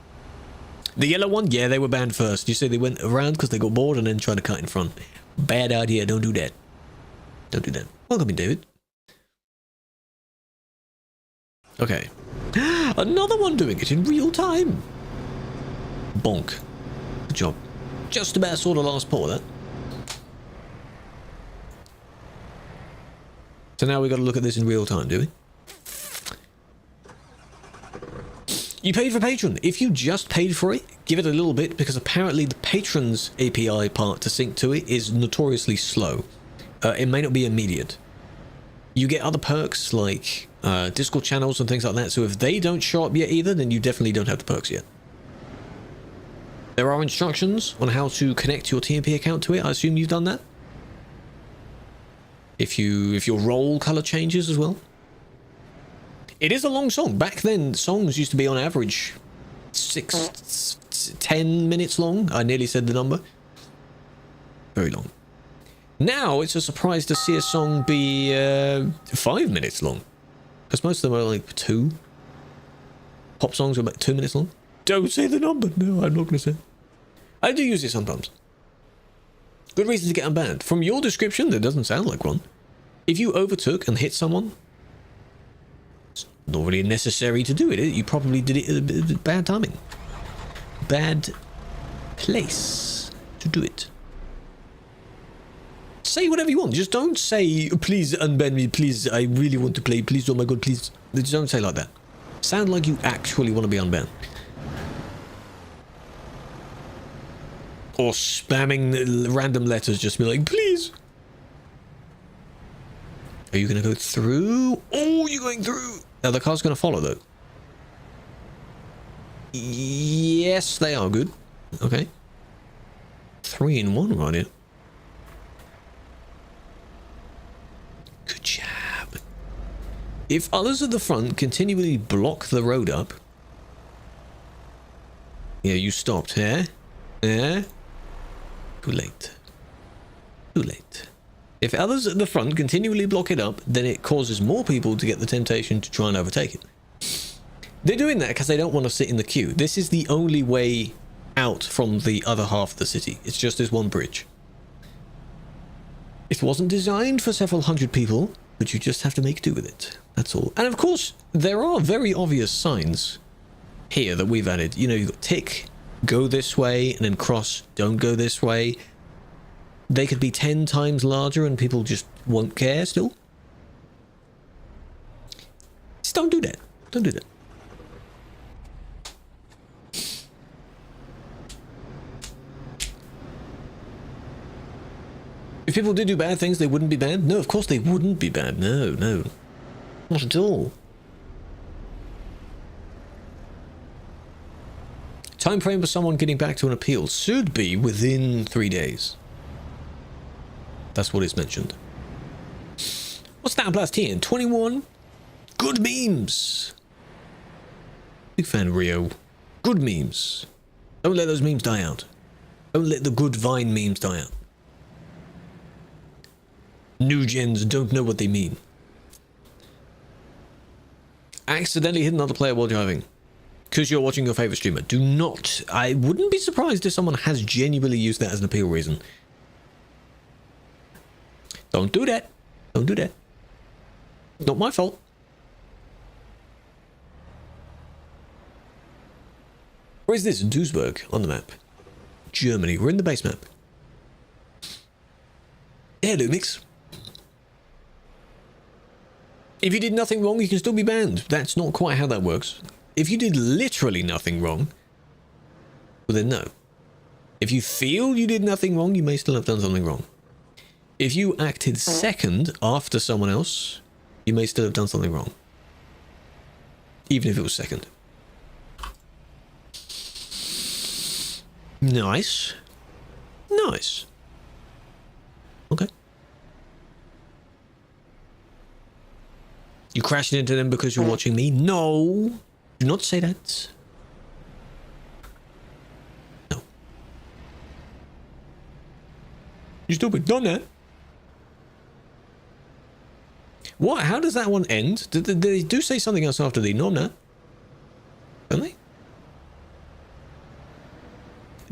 The yellow one? Yeah, they were banned first. You say they went around because they got bored and then tried to cut in front. Bad idea. Don't do that. Don't do that. Welcome in, David. Okay. Another one doing it in real time. Bonk. Good job. Just about saw the last part of that. So now we've got to look at this in real time, do we? You paid for Patreon. If you just paid for it, give it a little bit, because apparently the Patron's API part to sync to it is notoriously slow. It may not be immediate. You get other perks like Discord channels and things like that, so if they don't show up yet either, then you definitely don't have the perks yet. There are instructions on how to connect your TMP account to it. I assume you've done that? If your role color changes as well. It is a long song. Back then, songs used to be on average 10 minutes long. I nearly said the number. Very long. Now, it's a surprise to see a song be 5 minutes long. Because most of them are like 2. Pop songs are about 2 minutes long. Don't say the number. No, I'm not going to say. I do use it sometimes. Good reason to get unbanned. From your description, that doesn't sound like one. If you overtook and hit someone, it's not really necessary to do it. You probably did it at a bad timing. Bad place to do it. Say whatever you want. Just don't say, please unban me, please, I really want to play, please, oh my god, please. Just don't say like that. Sound like you actually want to be unbanned. Or spamming random letters, just be like, please. Are you going to go through? Oh, you're going through. Now the car's going to follow though. Yes, they are good. Okay. 3 in 1 right here. Good job. If others at the front continually block the road up. Yeah, you stopped, eh? Eh? Too late. Too late. If others at the front continually block it up, then it causes more people to get the temptation to try and overtake it. They're doing that because they don't want to sit in the queue. This is the only way out from the other half of the city. It's just this one bridge. It wasn't designed for several hundred people, but you just have to make do with it. That's all. And of course, there are very obvious signs here that we've added. You know, you've got tick, go this way, and then cross, don't go this way. They could be 10 times larger and people just won't care still. Just don't do that. Don't do that. If people did do bad things, they wouldn't be bad? No, of course they wouldn't be bad. No, no. Not at all. Time frame for someone getting back to an appeal should be within 3 days. That's what it's mentioned. What's that blast here? 21? Good memes. Big fan of Rio. Good memes. Don't let those memes die out. Don't let the good Vine memes die out. New gens don't know what they mean. Accidentally hit another player while driving. Because you're watching your favorite streamer. Do not. I wouldn't be surprised if someone has genuinely used that as an appeal reason. Don't do that. Don't do that. Not my fault. Where is this? Duisburg on the map. Germany. We're in the base map. Yeah, Lumix. If you did nothing wrong, you can still be banned. That's not quite how that works. If you did literally nothing wrong, well then no. If you feel you did nothing wrong, you may still have done something wrong. If you acted second after someone else, you may still have done something wrong. Even if it was second. Nice. Nice. Okay. You crashed into them because you're watching me? No. Do not say that. No. You stupid. Don't that. What? How does that one end? Did they do say something else after the nonna? Don't they?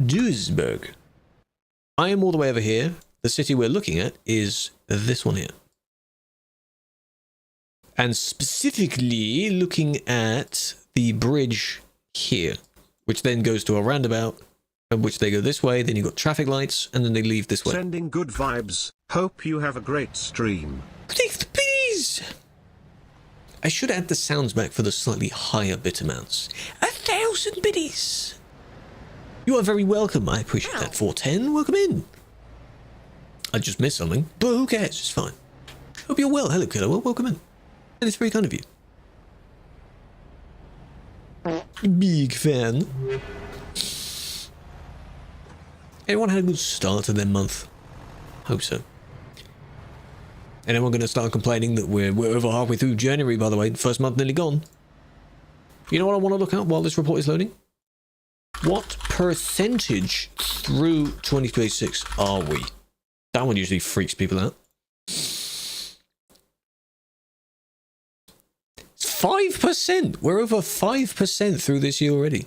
Duisburg. I am all the way over here. The city we're looking at is this one here. And specifically looking at the bridge here, which then goes to a roundabout, and which they go this way, then you've got traffic lights, and then they leave this way. Sending good vibes. Hope you have a great stream. Please! I should add the sounds back for the slightly higher bit amounts. 1,000 biddies! You are very welcome. I appreciate that. 410, welcome in. I just missed something, but who cares? It's fine. Hope you're well. Hello, killer. Well, welcome in. And it's very kind of you. Big fan. Everyone had a good start to their month. Hope so. Anyone going to start complaining that we're over halfway through January, by the way? First month nearly gone. You know what I want to look at while this report is loading? What percentage through 2026 are we? That one usually freaks people out. 5%! We're over 5% through this year already.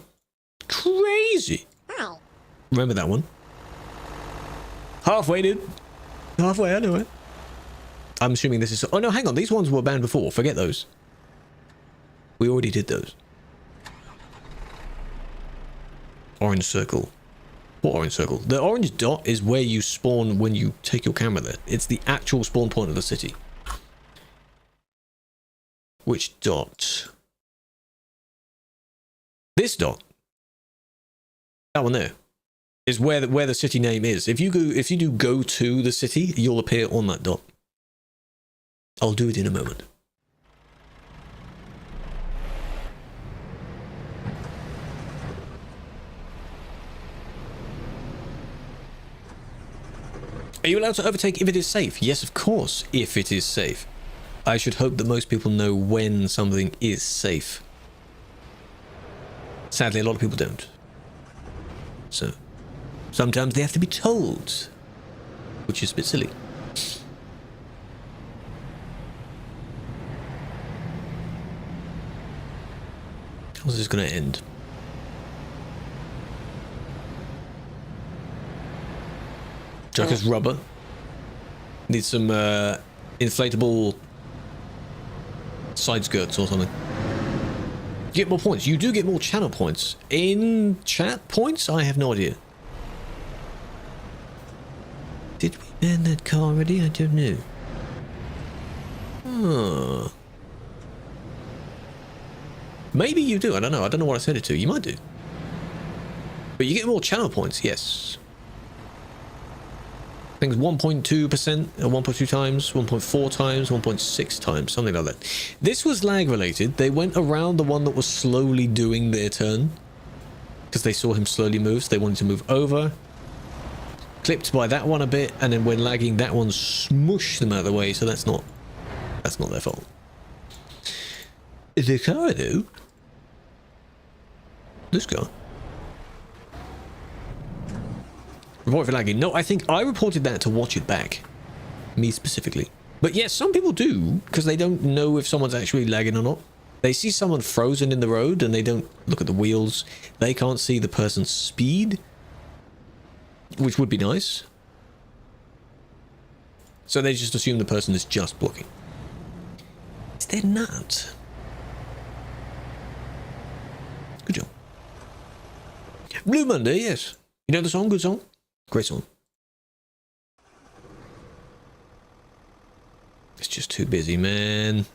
Crazy! Wow. Remember that one? Halfway, dude. Halfway, I know it. I'm assuming this is... Oh, no, hang on. These ones were banned before. Forget those. We already did those. Orange circle. What orange circle? The orange dot is where you spawn when you take your camera there. It's the actual spawn point of the city. Which dot? This dot. That one there. Is where the city name is. If you do go to the city, you'll appear on that dot. I'll do it in a moment. Are you allowed to overtake if it is safe? Yes, of course, if it is safe. I should hope that most people know when something is safe. Sadly, a lot of people don't. So, sometimes they have to be told, which is a bit silly. How's this going to end? Trucker's rubber. Needs some inflatable side skirts or something. You get more points. You do get more channel points. In chat points? I have no idea. Did we ban that car already? I don't know. Huh. Maybe you do. I don't know. I don't know what I set it to. You might do. But you get more channel points, yes. I think it's 1.2%, or 1.2 times, 1.4 times, 1.6 times, something like that. This was lag related. They went around the one that was slowly doing their turn. Because they saw him slowly move, so they wanted to move over. Clipped by that one a bit, and then when lagging, that one smushed them out of the way, so that's not their fault. The car, though. This car. Report for lagging. No, I think I reported that to watch it back. Me specifically. But yes, some people do, because they don't know if someone's actually lagging or not. They see someone frozen in the road and they don't look at the wheels. They can't see the person's speed, which would be nice. So they just assume the person is just blocking. Is there not? Good job. Blue Monday, yes. You know the song? Good song? Great song. It's just too busy, man.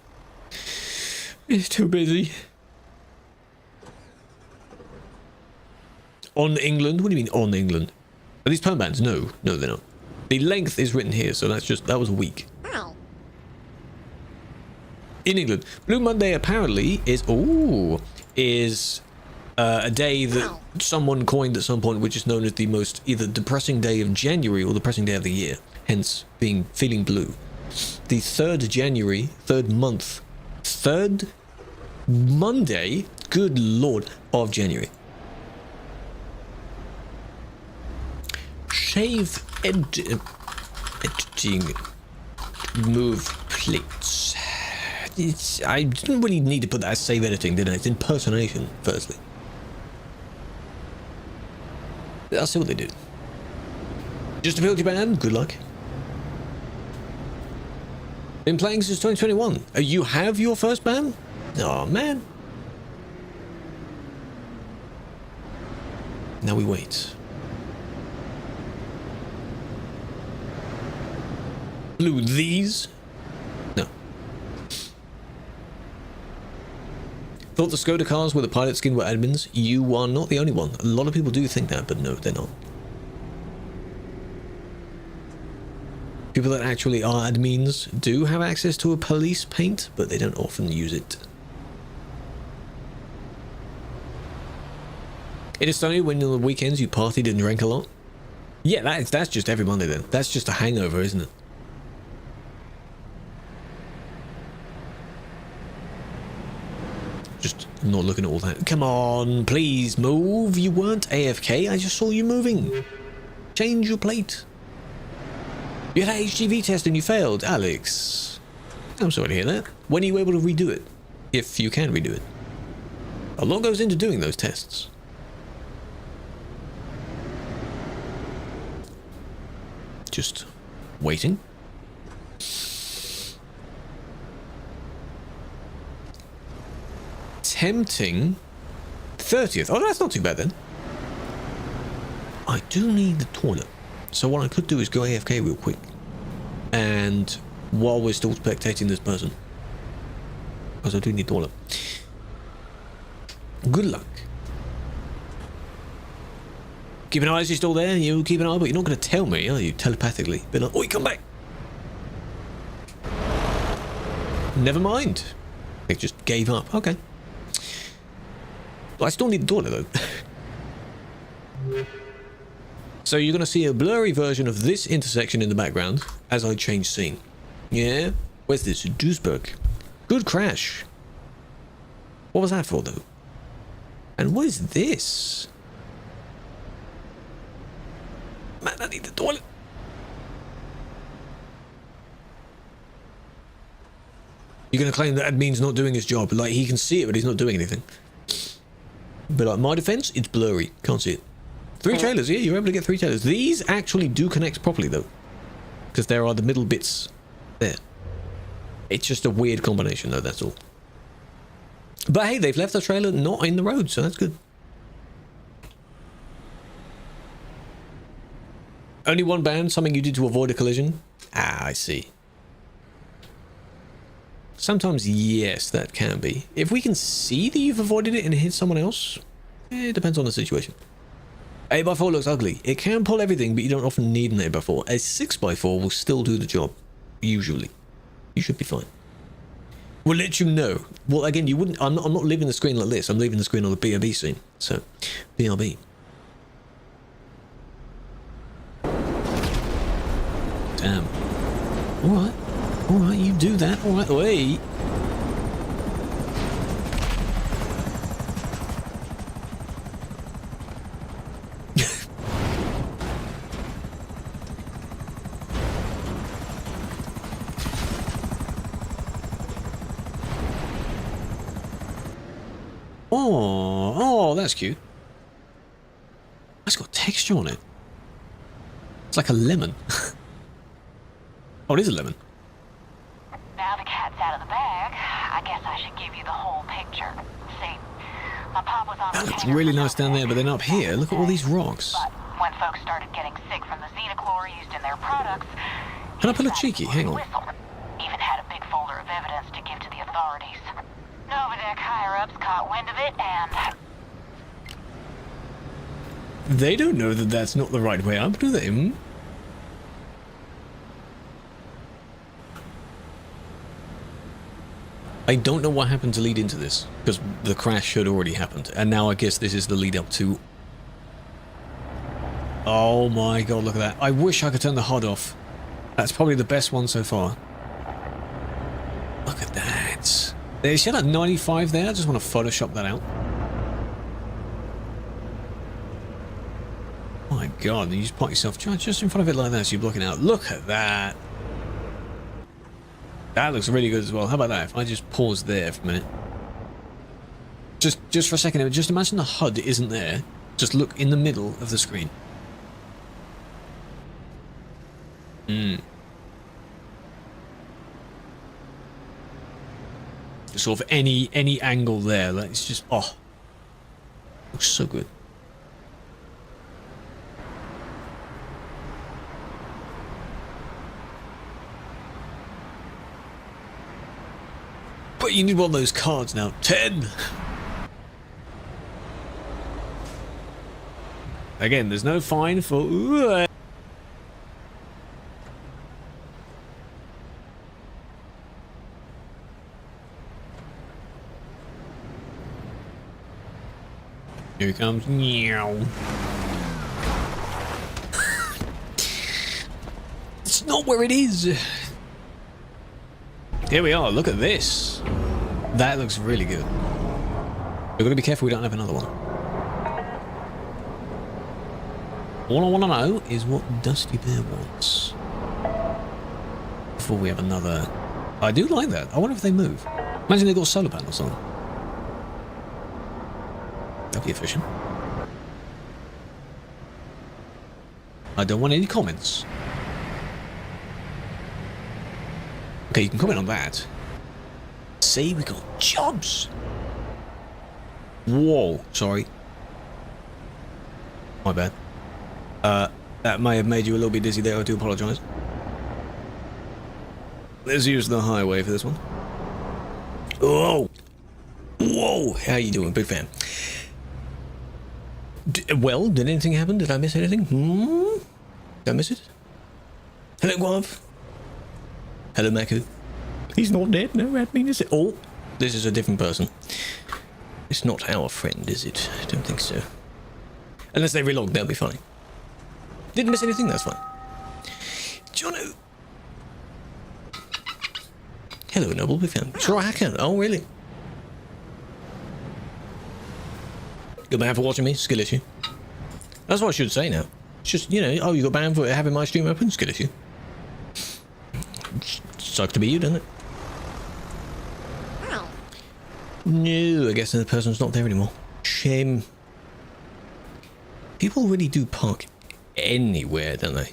It's too busy. On England? What do you mean on England? Are these perm bands? No, no, they're not. The length is written here, so that's just that was a week. In England, Blue Monday apparently is a day that someone coined at some point, which is known as the most either depressing day of January or depressing day of the year, hence feeling blue. The 3rd January, 3rd month, 3rd Monday, good lord, of January. Shave editing, move plates. I didn't really need to put that as save editing, did I? It's impersonation, firstly. I'll see what they do. Just a filthy band, good luck. Been playing since 2021. You have your first ban? Oh man. Now we wait. Blue these? No. Thought the Skoda cars with the pilot skin were admins. You are not the only one. A lot of people do think that, but no, they're not. People that actually are admins do have access to a police paint, but they don't often use it. It is sunny when on the weekends you partied and drank a lot. Yeah, that's just every Monday then. That's just a hangover, isn't it? Just not looking at all that. Come on, please move. You weren't AFK. I just saw you moving. Change your plate. You had an HGV test and you failed, Alex. I'm sorry to hear that. When are you able to redo it? If you can redo it. A lot goes into doing those tests. Just waiting. Tempting 30th. Oh, that's not too bad then. I do need the toilet. So what I could do is go AFK real quick. And while we're still spectating this person. Because I do need the toilet. Good luck. Keep an eye, is he still there? You keep an eye, but you're not going to tell me, are you? Telepathically. Be like, oi, come back. never mind. They just gave up. Okay. But I still need the toilet, though. So you're going to see a blurry version of this intersection in the background as I change scene. Yeah? Where's this? Duisburg. Good crash. What was that for, though? And what is this? Man, I need the toilet. You're going to claim that admin's not doing his job. Like, he can see it, but he's not doing anything. But like, my defense, it's blurry. Can't see it. 3 trailers, yeah, you're able to get 3 trailers. These actually do connect properly, though. Because there are the middle bits there. It's just a weird combination, though, that's all. But hey, they've left the trailer not in the road, so that's good. Only one band, something you did to avoid a collision? Ah, I see. Sometimes, yes, that can be. If we can see that you've avoided it and hit someone else, it depends on the situation. 8x4 looks ugly. It can pull everything, but you don't often need an 8x4. A 6x4 will still do the job. Usually. You should be fine. We'll let you know. Well, again, you wouldn't... I'm not leaving the screen like this. I'm leaving the screen on the BRB scene. So, BRB. Damn. Alright. Alright, you do that. Alright, wait. Oh, that's cute. That's got texture on it. It's like a lemon. Oh, it is a lemon. Now the cat's out of the bag, I guess I should give you the whole picture. See, my pop was on That looks really nice down there, but then up here, look at all these rocks. But when folks started getting sick from the xenochlor used in their products, Can I pull a cheeky? Hang on. whistle. Even had a big folder of evidence to give to the authorities. Novadeck higher-ups caught wind of it and... They don't know that that's not the right way up, do they? Hmm? I don't know what happened to lead into this, because the crash had already happened, and now I guess this is the lead up to... Oh my god, look at that. I wish I could turn the HUD off. That's probably the best one so far. Look at that. They said at 95 there, I just want to Photoshop that out. My god, you just park yourself just in front of it like that, so you're blocking out. Look at that. That looks really good as well. How about that? If I just pause there for a minute. Just for a second, just imagine the HUD isn't there. Just look in the middle of the screen. Sort of any angle there. Like, it's just, oh. Looks so good. But you need one of those cards now. 10! Again, there's no fine for... Ooh. Here he comes. Meow. It's not where it is. Here we are, look at this. That looks really good. We've got to be careful we don't have another one. All I want to know is what Dusty Bear wants. Before we have another... I do like that. I wonder if they move. Imagine they got solar panels on. That'd be efficient. I don't want any comments. Okay, you can comment on that. See, we got jobs. Whoa, sorry. My bad. That may have made you a little bit dizzy there. I do apologise. Let's use the highway for this one. Whoa. Whoa, how you doing? Big fan. Well, did anything happen? Did I miss anything? Did I miss it? Hello, Guav. Hello, Maku. He's not dead, no, admin, is it? Oh, this is a different person. It's not our friend, is it? I don't think so. Unless they relog, they'll be fine. Didn't miss anything, that's fine. Jono! Hello, Noble, we found. Sure, I can. Oh, really? Good man for watching me, skill issue. That's what I should say now. It's just, you know, oh, you got banned for having my stream open, skill issue. Sucks to be you, doesn't it? No, I guess the person's not there anymore. Shame. People really do park anywhere, don't they?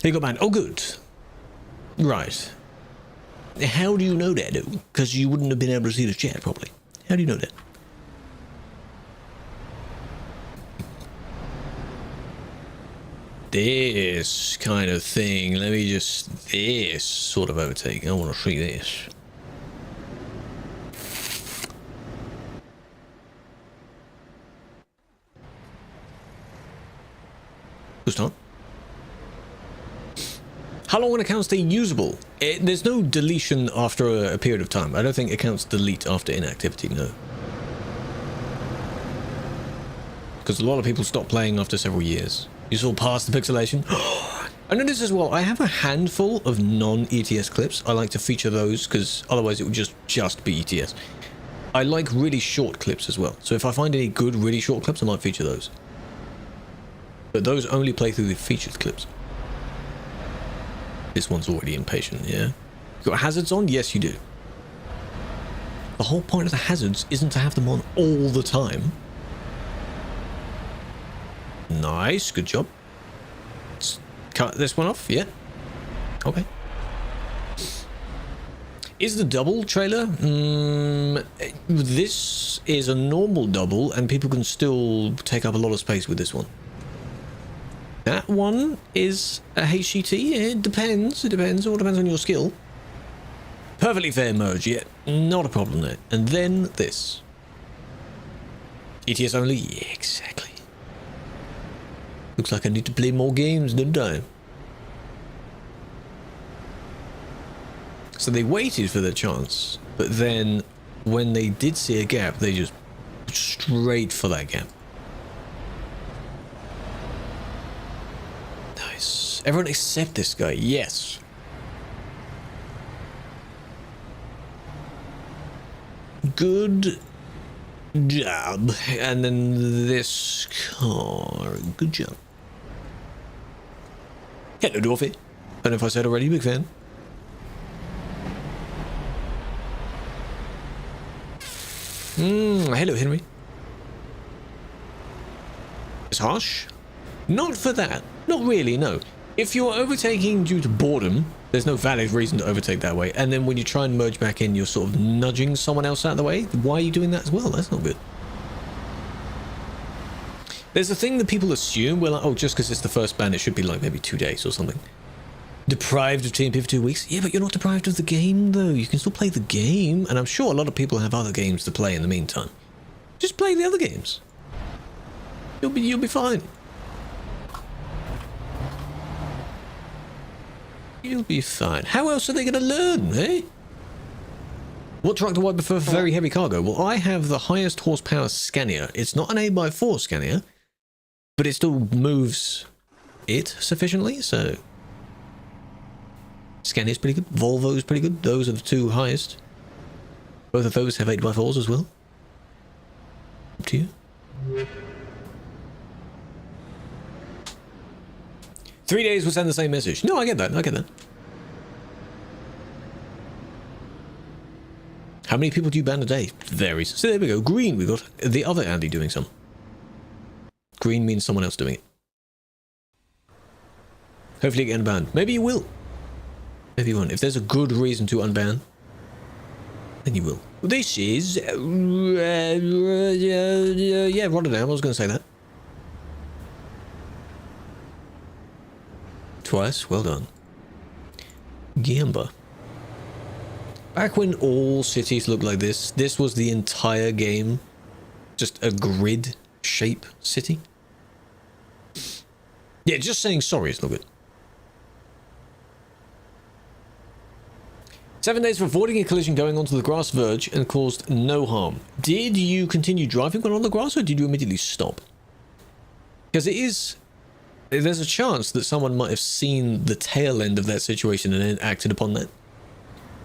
They got banned. Oh, good. Right. How do you know that, though? Because you wouldn't have been able to see the chat properly. How do you know that? This kind of thing. Let me just... This sort of overtake. I want to see this. Good start. How long an account stay usable? There's no deletion after a period of time. I don't think accounts delete after inactivity, no. Because a lot of people stop playing after several years. You saw past the pixelation. I know this as well. I have a handful of non-ETS clips. I like to feature those because otherwise it would just be ETS. I like really short clips as well. So if I find any good really short clips, I might feature those. But those only play through the featured clips. This one's already impatient, yeah? You got hazards on? Yes, you do. The whole point of the hazards isn't to have them on all the time. Nice, good job. Let's cut this one off, yeah. Okay. Is the double trailer? This is a normal double, and people can still take up a lot of space with this one. That one is a HCT. It depends. It depends. It all depends on your skill. Perfectly fair merge, yeah. Not a problem there. And then this. ETS only? Yeah, exactly. Looks like I need to play more games, don't I? So they waited for their chance, but then when they did see a gap, they just straight for that gap. Nice. Everyone accept this guy. Yes. Good job. And then this car. Good job. Hello, Dorothy. Don't know if I said already, big fan. Hello, Henry. It's harsh. Not for that. Not really, no. If you're overtaking due to boredom, there's no valid reason to overtake that way. And then when you try and merge back in, you're sort of nudging someone else out of the way. Why are you doing that as well? That's not good. There's a thing that people assume, well, like, oh, just because it's the first ban, it should be like maybe 2 days or something. Deprived of TMP for 2 weeks? Yeah, but you're not deprived of the game, though. You can still play the game, and I'm sure a lot of people have other games to play in the meantime. Just play the other games. You'll be fine. You'll be fine. How else are they going to learn, eh? What truck do I prefer for very heavy cargo? Well, I have the highest horsepower Scania. It's not an 8x4 Scania, but it still moves it sufficiently, so... Scania's pretty good. Volvo's pretty good. Those are the two highest. Both of those have 8x4s as well. Up to you. 3 days will send the same message. No, I get that. I get that. How many people do you ban a day? Varies. So there we go. Green, we got the other Andy doing some. Green means someone else doing it. Hopefully you get unbanned. Maybe you will. Maybe you won't. If there's a good reason to unban, then you will. This is... yeah, Rotterdam. I was going to say that. Twice. Well done. Gamba. Back when all cities looked like this was the entire game. Just a grid shape city. Yeah, just saying sorry is not good. 7 days for avoiding a collision going onto the grass verge and caused no harm. Did you continue driving when on the grass, or did you immediately stop? Because there's a chance that someone might have seen the tail end of that situation and then acted upon that.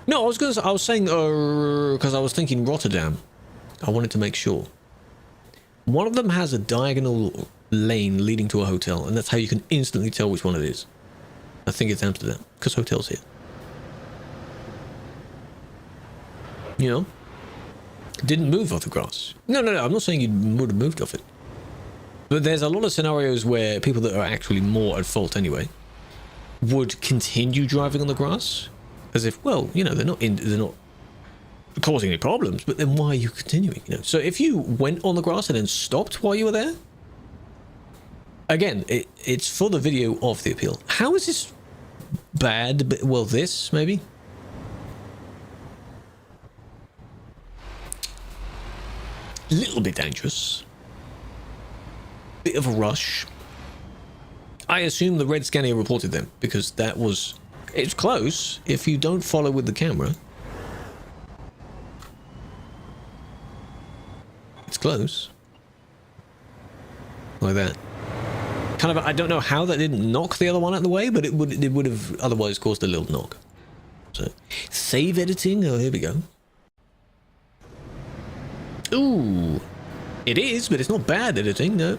No, I was saying, because I was thinking Rotterdam. I wanted to make sure. One of them has a diagonal lane leading to a hotel, and that's how you can instantly tell which one it is. I think it's Amsterdam, because hotel's here. You know? Didn't move off the grass. No, I'm not saying you would have moved off it. But there's a lot of scenarios where people that are actually more at fault anyway would continue driving on the grass, as if, well, you know, they're not causing any problems, but then why are you continuing? You know, so if you went on the grass and then stopped while you were there, again, it's for the video of the appeal. How is this bad? Well, this maybe. A little bit dangerous. Bit of a rush. I assume the red scanner reported them because it's close if you don't follow with the camera. It's close. Like that. Kind of, I don't know how that didn't knock the other one out of the way, but it would have otherwise caused a little knock. So, save editing. Oh, here we go. Ooh. It is, but it's not bad editing, no.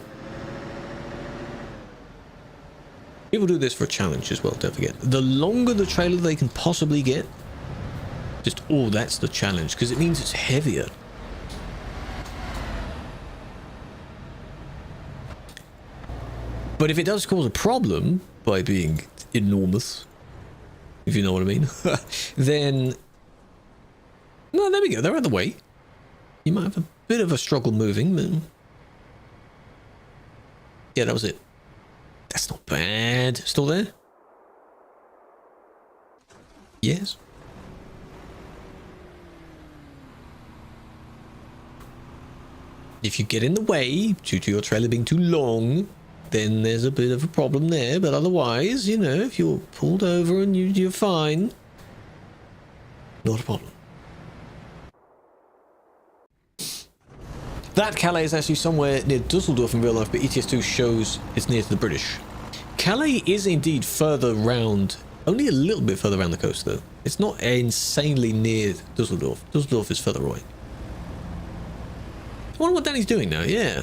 People do this for a challenge as well, don't forget. The longer the trailer they can possibly get, that's the challenge, because it means it's heavier. But if it does cause a problem by being enormous, if you know what I mean, then... No, there we go, they're out of the way. You might have a bit of a struggle moving, but... Yeah, that was it. That's not bad. Still there? Yes. If you get in the way due to your trailer being too long, then there's a bit of a problem there. But otherwise, you know, if you're pulled over and you're fine, not a problem. That Calais is actually somewhere near Dusseldorf in real life, but ETS2 shows it's near to the British. Calais is indeed further round, only a little bit further around the coast though. It's not insanely near Dusseldorf. Dusseldorf is further away. I wonder what Danny's doing now, yeah.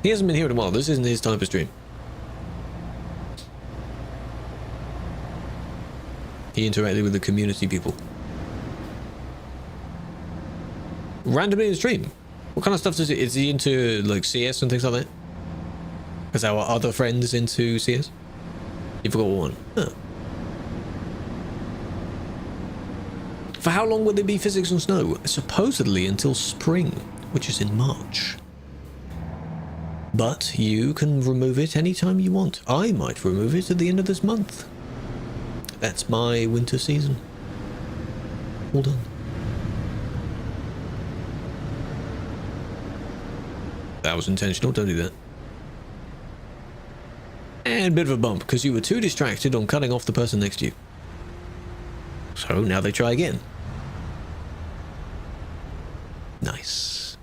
He hasn't been here in a while, this isn't his type of stream. He interacted with the community people. Randomly in the stream. What kind of stuff does it? Is he into like CS and things like that? Because our other friend is into CS. You forgot one. Huh. For how long will there be physics on snow? Supposedly until spring, which is in March. But you can remove it anytime you want. I might remove it at the end of this month. That's my winter season. All done. That was intentional, don't do that. And a bit of a bump, because you were too distracted on cutting off the person next to you. So now they try again. Nice.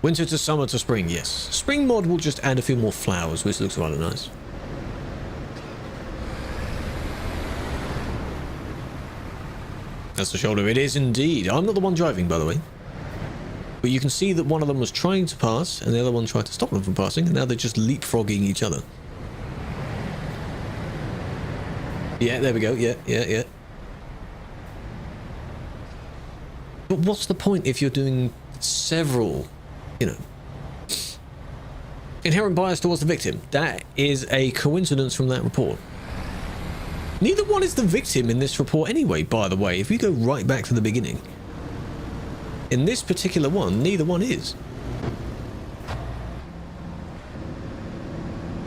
Winter to summer to spring, yes. Spring mod will just add a few more flowers, which looks rather nice. That's the shoulder, it is indeed. I'm not the one driving, by the way. But you can see that one of them was trying to pass, and the other one tried to stop them from passing, and now they're just leapfrogging each other. Yeah, there we go. Yeah. But what's the point if you're doing several, you know... Inherent bias towards the victim. That is a coincidence from that report. Neither one is the victim in this report anyway, by the way, if we go right back to the beginning. In this particular one, neither one is.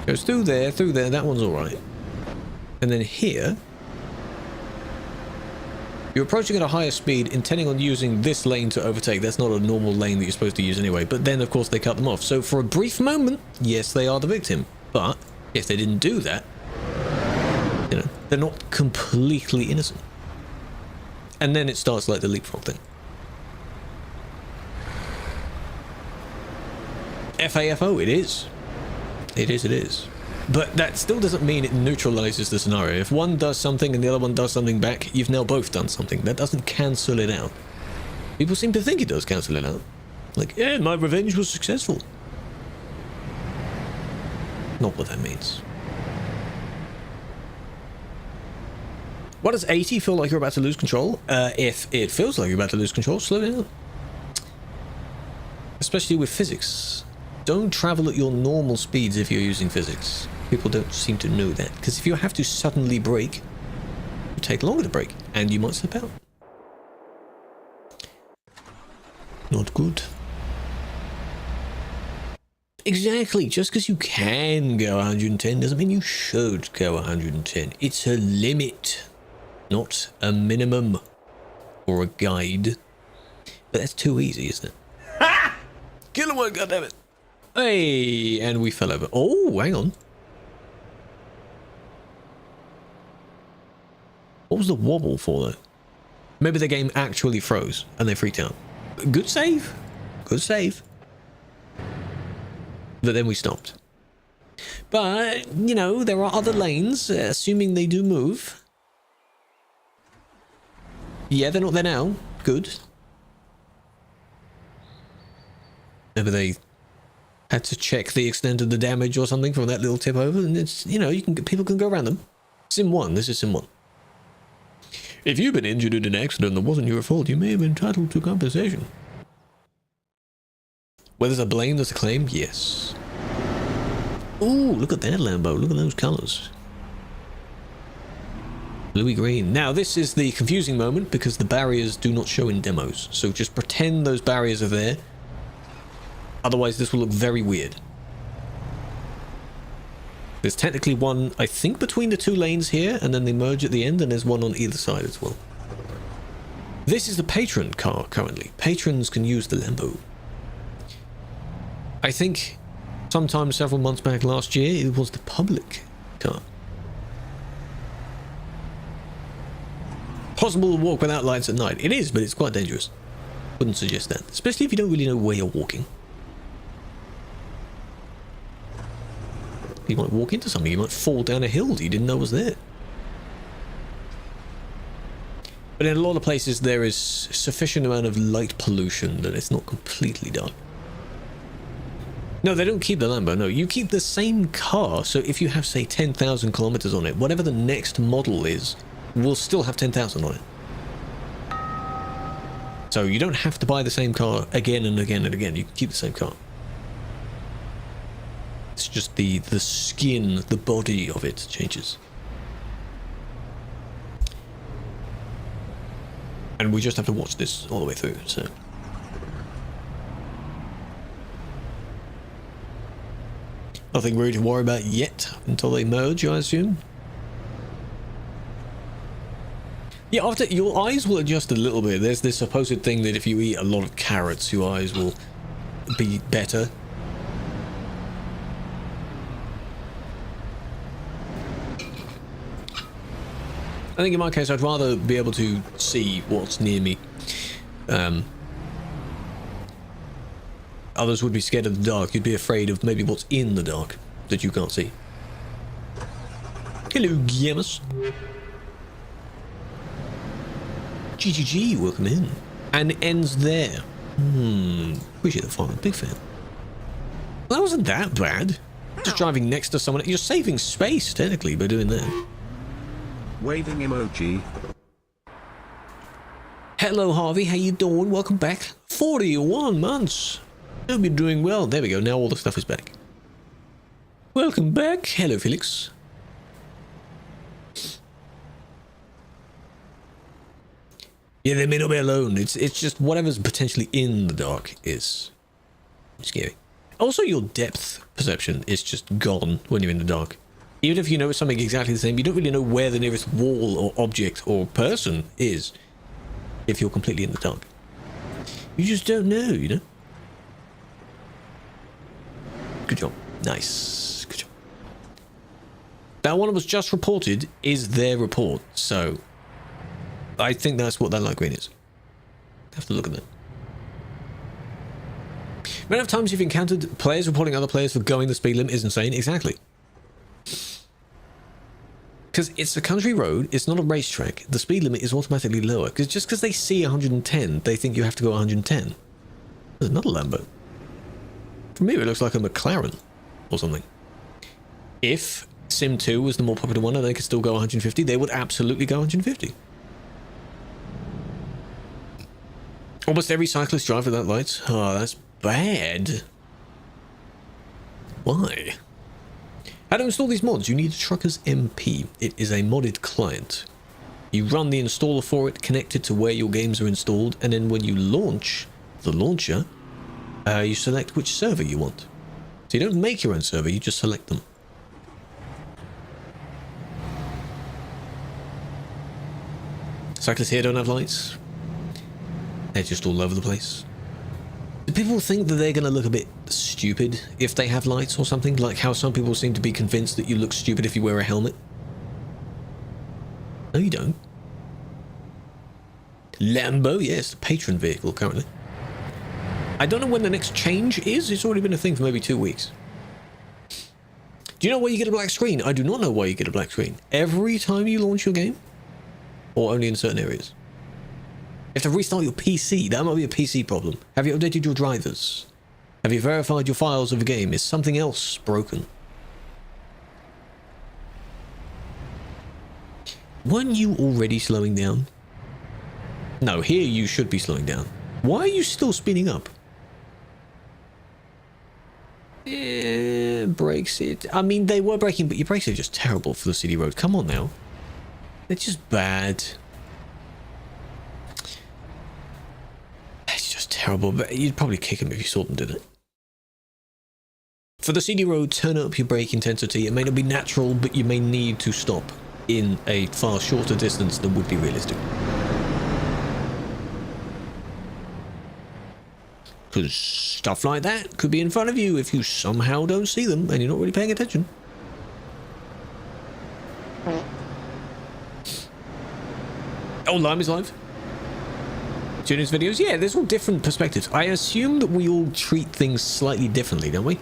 Goes through there, that one's alright. And then here, you're approaching at a higher speed, intending on using this lane to overtake. That's not a normal lane that you're supposed to use anyway. But then, of course, they cut them off. So for a brief moment, yes, they are the victim. But if they didn't do that, you know, They're not completely innocent. And then it starts like the leapfrog thing. FAFO, it is. It is. But that still doesn't mean it neutralizes the scenario. If one does something and the other one does something back, you've now both done something. That doesn't cancel it out. People seem to think it does cancel it out. Like, yeah, my revenge was successful. Not what that means. What does 80 feel like you're about to lose control? If it feels like you're about to lose control, slow down. Especially with physics. Don't travel at your normal speeds if you're using physics. People don't seem to know that. Because if you have to suddenly brake, it take longer to brake. And you might slip out. Not good. Exactly. Just because you can go 110 doesn't mean you should go 110. It's a limit. Not a minimum. Or a guide. But that's too easy, isn't it? Ha! Killer one, goddammit. Hey, and we fell over. Oh, hang on. What was the wobble for, though? Maybe the game actually froze and they freaked out. Good save. Good save. But then we stopped. But, you know, there are other lanes, assuming they do move. Yeah, they're not there now. Good. Maybe they had to check the extent of the damage or something from that little tip over, and it's, you know, people can go around them. Sim 1, this is Sim 1. If you've been injured in an accident that wasn't your fault, you may have been entitled to compensation. Where there's a blame, there's a claim? Yes. Ooh, look at that Lambo, look at those colours. Bluey green. Now this is the confusing moment because the barriers do not show in demos, so just pretend those barriers are there. Otherwise, this will look very weird. There's technically one, I think, between the two lanes here, and then they merge at the end, and there's one on either side as well. This is the patron car currently. Patrons can use the Lambo. I think sometime several months back last year, it was the public car. Possible to walk without lights at night. It is, but it's quite dangerous. Wouldn't suggest that, especially if you don't really know where you're walking. You might walk into something, you might fall down a hill that you didn't know was there. But in a lot of places there is sufficient amount of light pollution that it's not completely dark. No, they don't keep the Lambo, no. You keep the same car, so if you have, say, 10,000 kilometers on it, whatever the next model is, will still have 10,000 on it. So you don't have to buy the same car again and again and again. You can keep the same car. It's just the skin, the body of it changes. And we just have to watch this all the way through, so. Nothing really to worry about yet until they merge, I assume. Yeah, after your eyes will adjust a little bit. There's this supposed thing that if you eat a lot of carrots, your eyes will be better. I think in my case, I'd rather be able to see what's near me. Others would be scared of the dark. You'd be afraid of maybe what's in the dark that you can't see. Hello, Gammas. GGG, welcome in. And it ends there. Appreciate the follow. Big fan. Well, that wasn't that bad. Just driving next to someone. You're saving space, technically, by doing that. Waving emoji. Hello, Harvey. How you doing? Welcome back. 41 months. Hope you're doing well. There we go. Now all the stuff is back. Welcome back. Hello, Felix. Yeah, they may not be alone. It's just whatever's potentially in the dark is scary. Also, your depth perception is just gone when you're in the dark. Even if you know something exactly the same, you don't really know where the nearest wall or object or person is if you're completely in the dark. You just don't know, you know? Good job. Nice. Good job. That one was just reported is their report, so I think that's what that light green is. Have to look at that. The amount of times you've encountered players reporting other players for going the speed limit is insane. Exactly. Because it's a country road, it's not a racetrack. The speed limit is automatically lower. Because just because they see 110, they think you have to go 110. There's another Lambo. For me, it looks like a McLaren or something. If Sim 2 was the more popular one and they could still go 150, they would absolutely go 150. Almost every cyclist drives without lights. Oh, that's bad. Why? How to install these mods? You need TruckersMP. It is a modded client. You run the installer for it, connect it to where your games are installed, and then when you launch the launcher, you select which server you want. So you don't make your own server, you just select them. Cyclists here don't have lights. They're just all over the place. Do people think that they're going to look a bit stupid if they have lights or something? Like how some people seem to be convinced that you look stupid if you wear a helmet? No, you don't. Lambo, yes, the patron vehicle currently. I don't know when the next change is. It's already been a thing for maybe 2 weeks. Do you know why you get a black screen? I do not know why you get a black screen. Every time you launch your game? Or only in certain areas? You have to restart your PC. That might be a PC problem. Have you updated your drivers? Have you verified your files of the game? Is something else broken? Weren't you already slowing down? No, here you should be slowing down. Why are you still speeding up? Brakes it. I mean, they were braking, but your brakes are just terrible for the city road. Come on now. They're just bad. It's just terrible, but you'd probably kick them if you saw them, did it? For the CD road, turn up your brake intensity. It may not be natural, but you may need to stop in a far shorter distance than would be realistic. Because stuff like that could be in front of you if you somehow don't see them and you're not really paying attention. Oh, Lime is live. Tuning's videos? Yeah, there's all different perspectives. I assume that we all treat things slightly differently, don't we?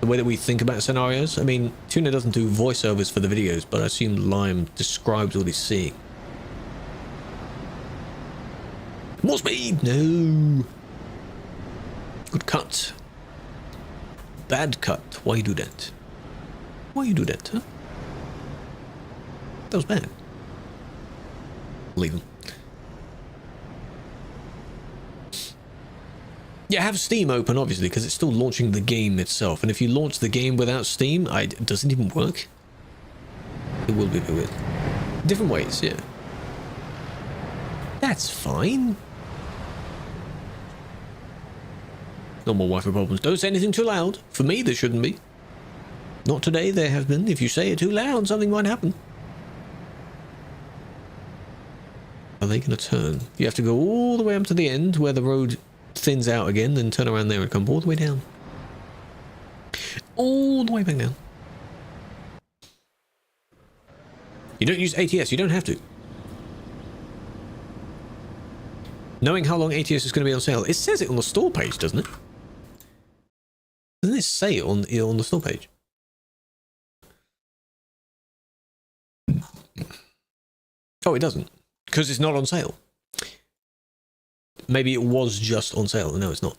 The way that we think about scenarios. I mean, Tuna doesn't do voiceovers for the videos, but I assume Lime describes what he's seeing. More speed! No! Good cut. Bad cut. Why you do that? Why you do that, huh? That was bad. Leave him. Yeah, have Steam open, obviously, because it's still launching the game itself. And if you launch the game without Steam, it doesn't even work. It will be a bit weird. Different ways, yeah. That's fine. No more Wi-Fi problems. Don't say anything too loud. For me, there shouldn't be. Not today, there have been. If you say it too loud, something might happen. Are they going to turn? You have to go all the way up to the end where the road thins out again, then turn around there and come all the way down. All the way back down. You don't use ATS, you don't have to. Knowing how long ATS is going to be on sale, it says it on the store page, doesn't it? Doesn't it say it on the store page? Oh, it doesn't. Because it's not on sale. Maybe it was just on sale. No, it's not.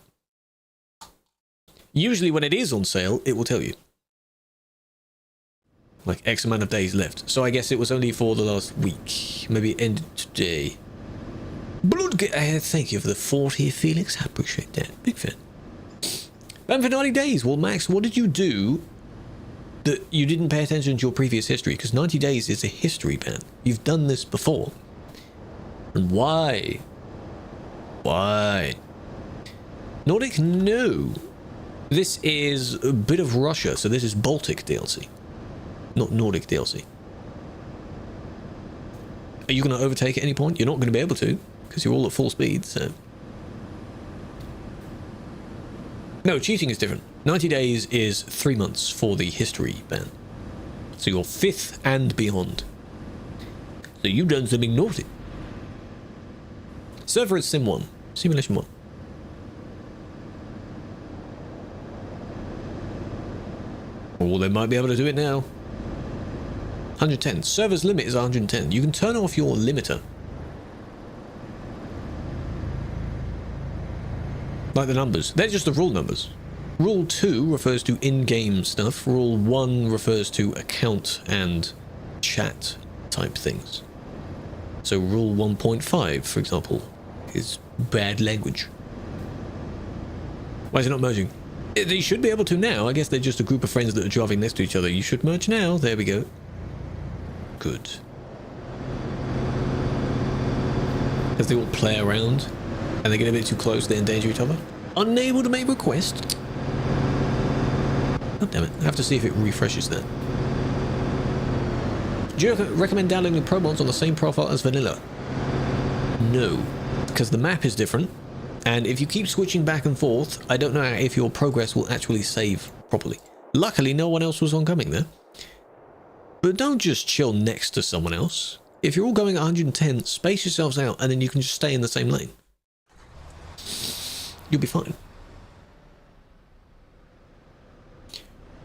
Usually when it is on sale, it will tell you. Like X amount of days left. So I guess it was only for the last week. Maybe it ended today. Thank you for the 40, Felix. I appreciate that. Big fan. And for 90 days. Well, Max, what did you do that you didn't pay attention to your previous history? Because 90 days is a history ban. You've done this before. And why? Why? Nordic? No. This is a bit of Russia, so this is Baltic DLC. Not Nordic DLC. Are you going to overtake at any point? You're not going to be able to, because you're all at full speed, so... No, cheating is different. 90 days is 3 months for the history ban. So you're 5th and beyond. So you've done something naughty. Server is Sim 1. Simulation 1. Oh, they might be able to do it now. 110. Server's limit is 110. You can turn off your limiter. Like the numbers. They're just the rule numbers. Rule 2 refers to in-game stuff. Rule 1 refers to account and chat type things. So rule 1.5, for example, is bad language. Why is it not merging? They should be able to now. I guess they're just a group of friends that are driving next to each other. You should merge now. There we go. Good. As they all play around and they get a bit too close, they endanger each other. Unable to make request. Oh, damn it. I have to see if it refreshes that. Do you recommend downloading Pro Mods on the same profile as vanilla? No, because the map is different, and if you keep switching back and forth, I don't know if your progress will actually save properly. Luckily, no one else was oncoming there. But don't just chill next to someone else. If you're all going at 110, space yourselves out, and then you can just stay in the same lane. You'll be fine.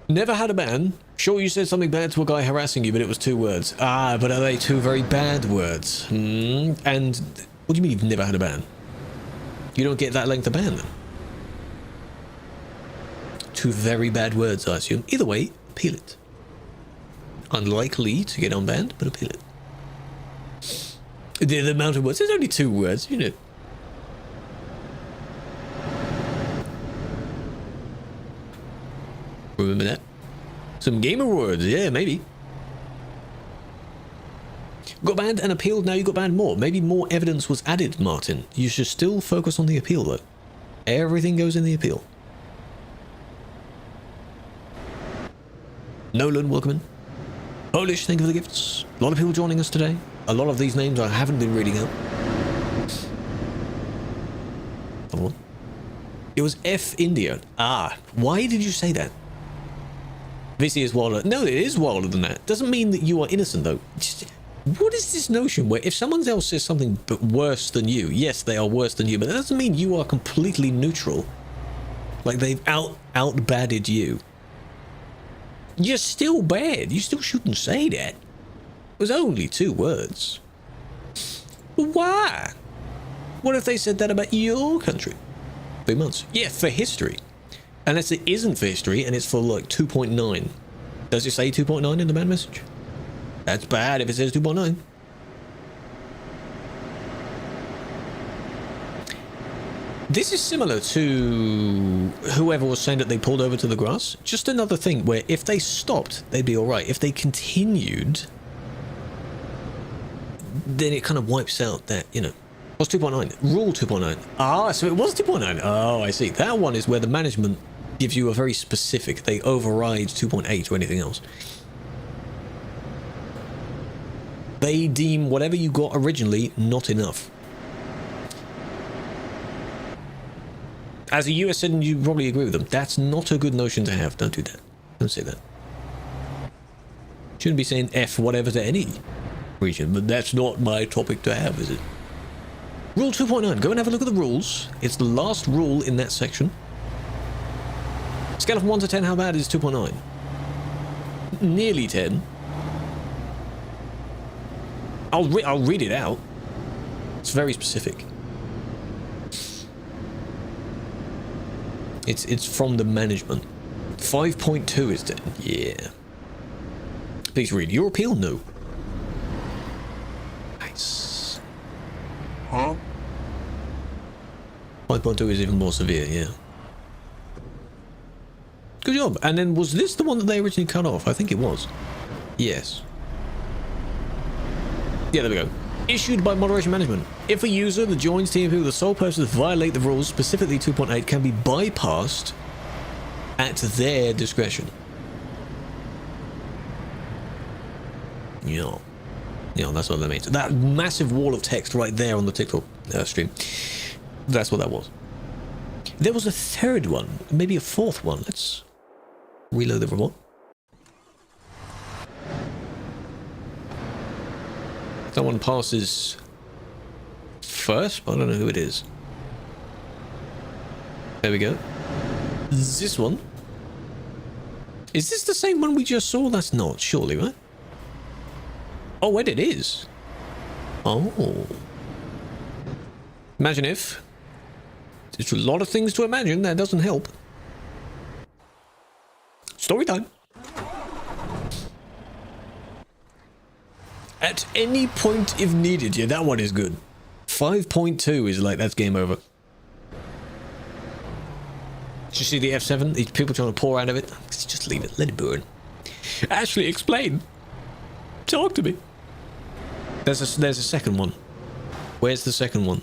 Never had a ban. Sure, you said something bad to a guy harassing you, but it was 2 words. Ah, but are they 2 very bad words? And what do you mean you've never had a ban? You don't get that length of ban then? 2 very bad words, I assume. Either way, appeal it. Unlikely to get unbanned, but appeal it. The amount of words, there's only 2 words, you know. Remember that? Some Game Awards, yeah, maybe. Got banned and appealed, now you got banned more. Maybe more evidence was added, Martin. You should still focus on the appeal, though. Everything goes in the appeal. Nolan, welcome in. Polish, thank you for the gifts. A lot of people joining us today. A lot of these names I haven't been reading out. Come on. It was F India. Ah, why did you say that? Visi is wilder. No, it is wilder than that. Doesn't mean that you are innocent, though. Just, what is this notion where if someone else says something but worse than you, yes, they are worse than you, but that doesn't mean you are completely neutral. Like they've out-badded you. You're still bad. You still shouldn't say that. It was only 2 words. But why? What if they said that about your country? 3 months. Yeah, for history. Unless it isn't for history and it's for like 2.9. Does it say 2.9 in the ban message? That's bad if it says 2.9. This is similar to whoever was saying that they pulled over to the grass. Just another thing where if they stopped, they'd be alright. If they continued, then it kind of wipes out that, you know. What's 2.9? Rule 2.9. Ah, so it was 2.9. Oh, I see. That one is where the management gives you a very specific. They override 2.8 or anything else. They deem whatever you got originally not enough. As a US citizen, you probably agree with them. That's not a good notion to have. Don't do that. Don't say that. Shouldn't be saying F whatever to any region, but that's not my topic to have, is it? Rule 2.9. Go and have a look at the rules. It's the last rule in that section. Scale of 1 to 10, how bad is 2.9? Nearly 10. I'll read it out. It's very specific. It's from the management. 5.2 is 10. Yeah. Please read. Your appeal? No. Nice. Huh? 5.2 is even more severe, yeah. Good job. And then was this the one that they originally cut off? I think it was. Yes. Yeah, there we go. Issued by moderation management. If a user that joins TMP with the sole purpose to violate the rules, specifically 2.8, can be bypassed at their discretion. Yeah. Yeah, that's what that means. That massive wall of text right there on the TikTok stream. That's what that was. There was a 3rd one, maybe a 4th one. Let's reload the remote. Someone passes first, but I don't know who it is. There we go. This one. Is this the same one we just saw? That's not, surely, right? Oh, wait, it is. Oh. Imagine if. There's a lot of things to imagine. That doesn't help. Story time. At any point if needed. Yeah, that one is good. 5.2 is like, that's game over. Did you see the F7? These people trying to pour out of it. Just leave it. Let it burn. Ashley, explain. Talk to me. There's a second one. Where's the second one?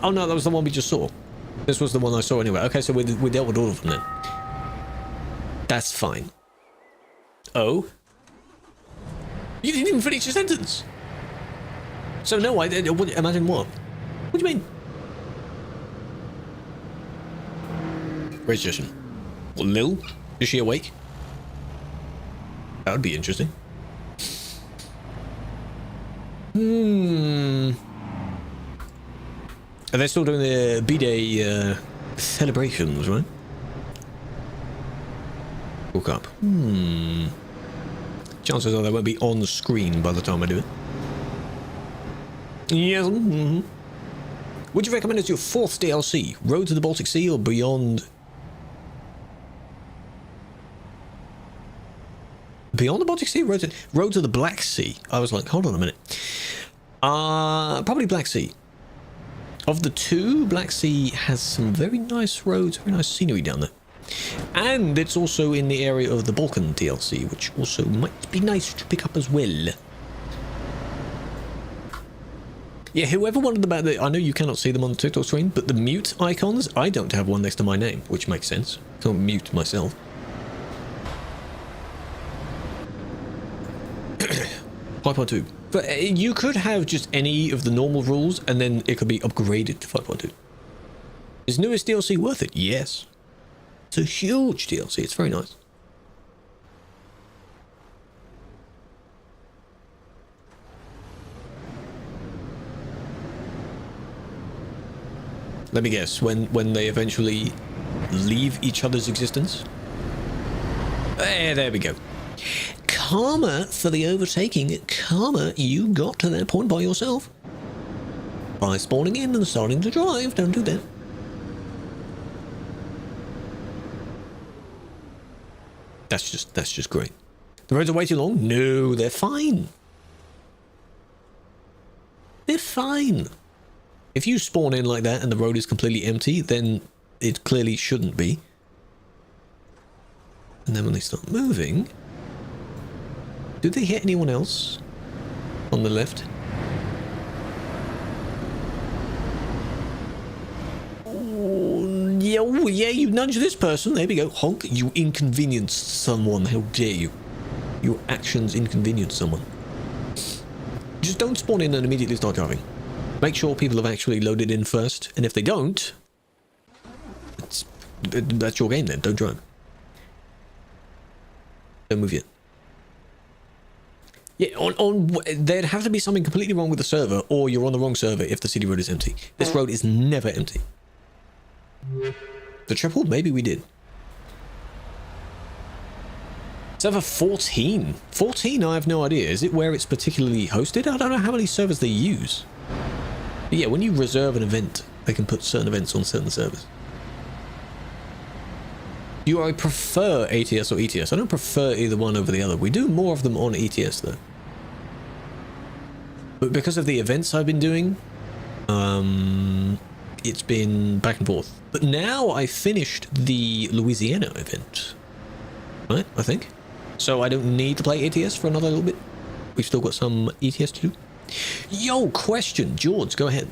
Oh no, that was the one we just saw. This was the one I saw anyway. Okay, so we dealt with all of them then. That's fine. Oh? You didn't even finish your sentence. So no, imagine what? What do you mean? Registration. Well, Lil? Is she awake? That would be interesting. Are they still doing the B-Day celebrations, right? Hook up. Chances are they won't be on the screen by the time I do it. Yes. Would you recommend as your 4th DLC? Road to the Baltic Sea or Beyond? Beyond the Baltic Sea? Road to the Black Sea. I was like, hold on a minute. Probably Black Sea. Of the two, Black Sea has some very nice roads, very nice scenery down there. And it's also in the area of the Balkan DLC, which also might be nice to pick up as well. Yeah, whoever wondered about the... I know you cannot see them on the TikTok screen, but the mute icons, I don't have one next to my name, which makes sense. I can't mute myself. 5.2. But you could have just any of the normal rules, and then it could be upgraded to 5.2. Is newest DLC worth it? Yes. It's a huge DLC. It's very nice. Let me guess, when they eventually leave each other's existence? There we go. Karma for the overtaking. Karma, you got to that point by yourself. By spawning in and starting to drive. Don't do that. That's just great. The roads are way too long? No, they're fine. They're fine. If you spawn in like that and the road is completely empty, then it clearly shouldn't be. And then when they start moving... Do they hit anyone else on the left? Oh, yeah, you nudge this person. There we go. Honk, you inconvenienced someone. How dare you? Your actions inconvenienced someone. Just don't spawn in and immediately start driving. Make sure people have actually loaded in first. And if they don't, that's your game then. Don't drive. Don't move yet. Yeah, there'd have to be something completely wrong with the server, or you're on the wrong server if the city road is empty. This road is never empty. The triple? Maybe we did. Server 14. 14, I have no idea. Is it where it's particularly hosted? I don't know how many servers they use. But yeah, when you reserve an event, they can put certain events on certain servers. Do I prefer ATS or ETS? I don't prefer either one over the other. We do more of them on ETS though. But because of the events I've been doing, it's been back and forth. But now I finished the Louisiana event. Right, I think. So I don't need to play ATS for another little bit. We've still got some ETS to do. Yo, question. George, go ahead.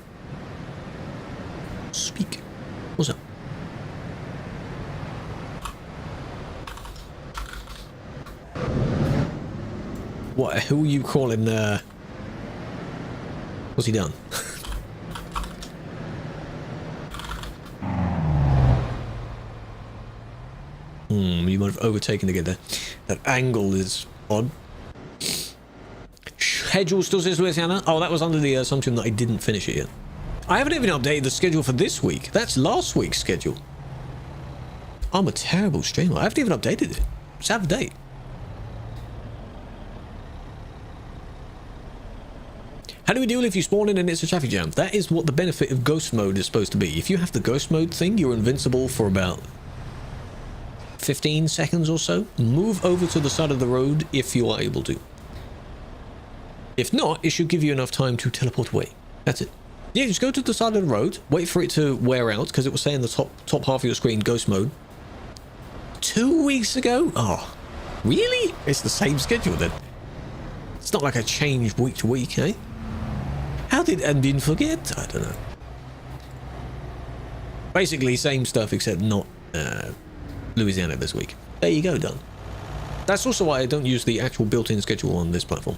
Speak. What's up? What? Who are you calling? What's he done? You might have. overtaken to get there. That angle is odd. Schedule still says Louisiana. Oh, that was under the assumption that I didn't finish it yet. I haven't even updated the schedule for this week. That's last week's schedule. I'm a terrible streamer. I haven't even updated it. It's out of date. How do we deal if you spawn in and it's a traffic jam? That is what the benefit of ghost mode is supposed to be. If you have the ghost mode thing, you're invincible for about 15 seconds or so. Move over to the side of the road if you are able to. If not, it should give you enough time to teleport away. That's it. Yeah, just go to the side of the road, wait for it to wear out, because it will say in the top half of your screen, ghost mode. 2 weeks ago? Oh, really? It's the same schedule then. It's not like I changed week to week, eh? How did Andin forget? I don't know. Basically, same stuff except not Louisiana this week. There you go, done. That's also why I don't use the actual built-in schedule on this platform.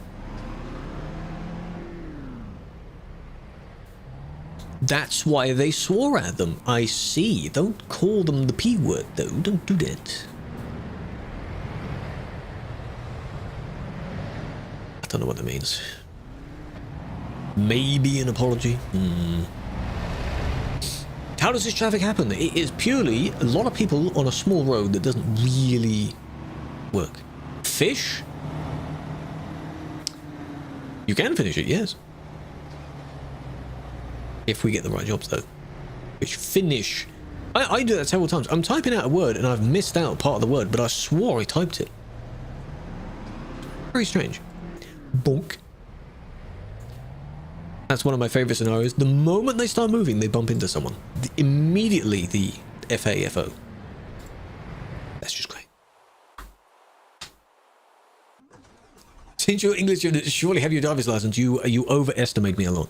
That's why they swore at them. I see. Don't call them the P word, though. Don't do that. I don't know what that means. Maybe an apology? How does this traffic happen? It is purely a lot of people on a small road that doesn't really work. Fish? You can finish it, yes. If we get the right jobs, though. Which finish. I do that several times. I'm typing out a word and I've missed out part of the word, but I swore I typed it. Very strange. Bonk. That's one of my favorite scenarios. The moment they start moving, they bump into someone. Immediately, the FAFO. That's just great. Since you're English, you surely have your driver's license. You overestimate me a lot.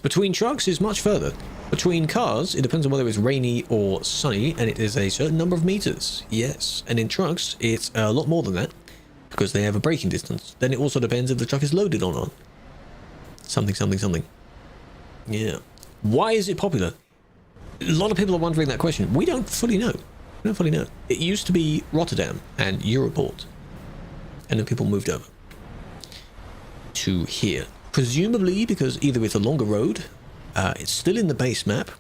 Between trucks is much further. Between cars, it depends on whether it's rainy or sunny, and it is a certain number of meters. Yes. And in trucks, it's a lot more than that, because they have a braking distance. Then it also depends if the truck is loaded or not. Something, something, something. Yeah. Why is it popular? A lot of people are wondering that question. We don't fully know. We don't fully know. It used to be Rotterdam and Europort. And then people moved over to here. Presumably because either it's a longer road, it's still in the base map,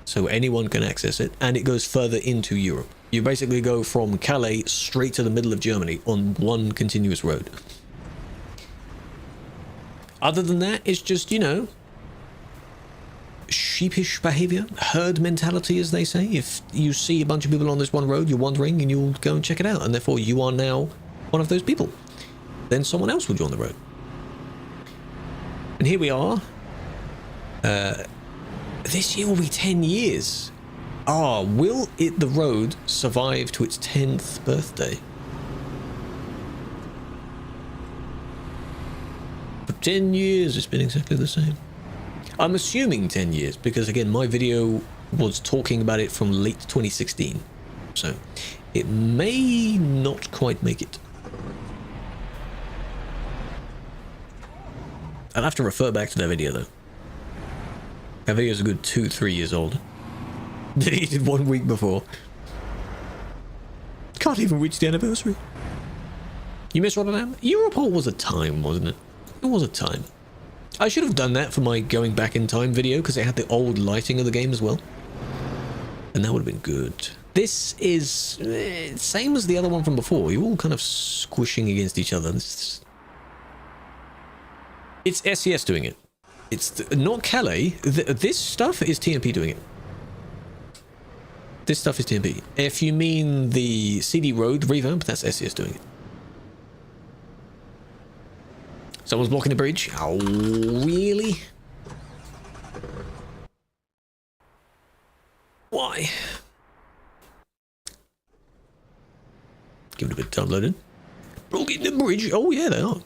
so anyone can access it, and it goes further into Europe. You basically go from Calais straight to the middle of Germany on one continuous road. Other than that, it's just, you know, sheepish behavior, herd mentality, as they say. If you see a bunch of people on this one road, you're wandering and you'll go and check it out, and therefore you are now one of those people. Then someone else will join the road. And here we are. This year will be 10 years. Will the road survive to its 10th birthday? For 10 years, it's been exactly the same. I'm assuming 10 years, because again, my video was talking about it from late 2016. So, it may not quite make it. I'll have to refer back to that video, though. That video is a good 2-3 years old. Deleted 1 week before. Can't even reach the anniversary. You miss Rotterdam? Europol was a time, wasn't it? It was a time. I should have done that for my going back in time video, because it had the old lighting of the game as well. And that would have been good. This is same as the other one from before. You're all kind of squishing against each other. It's SES doing it. It's not Calais. This stuff is TMP doing it. This stuff is TMP. If you mean the CD Road revamp, that's SES doing it. Someone's blocking the bridge. Oh, really? Why? Give it a bit of time loading. Blocking the bridge. Oh, yeah, they are.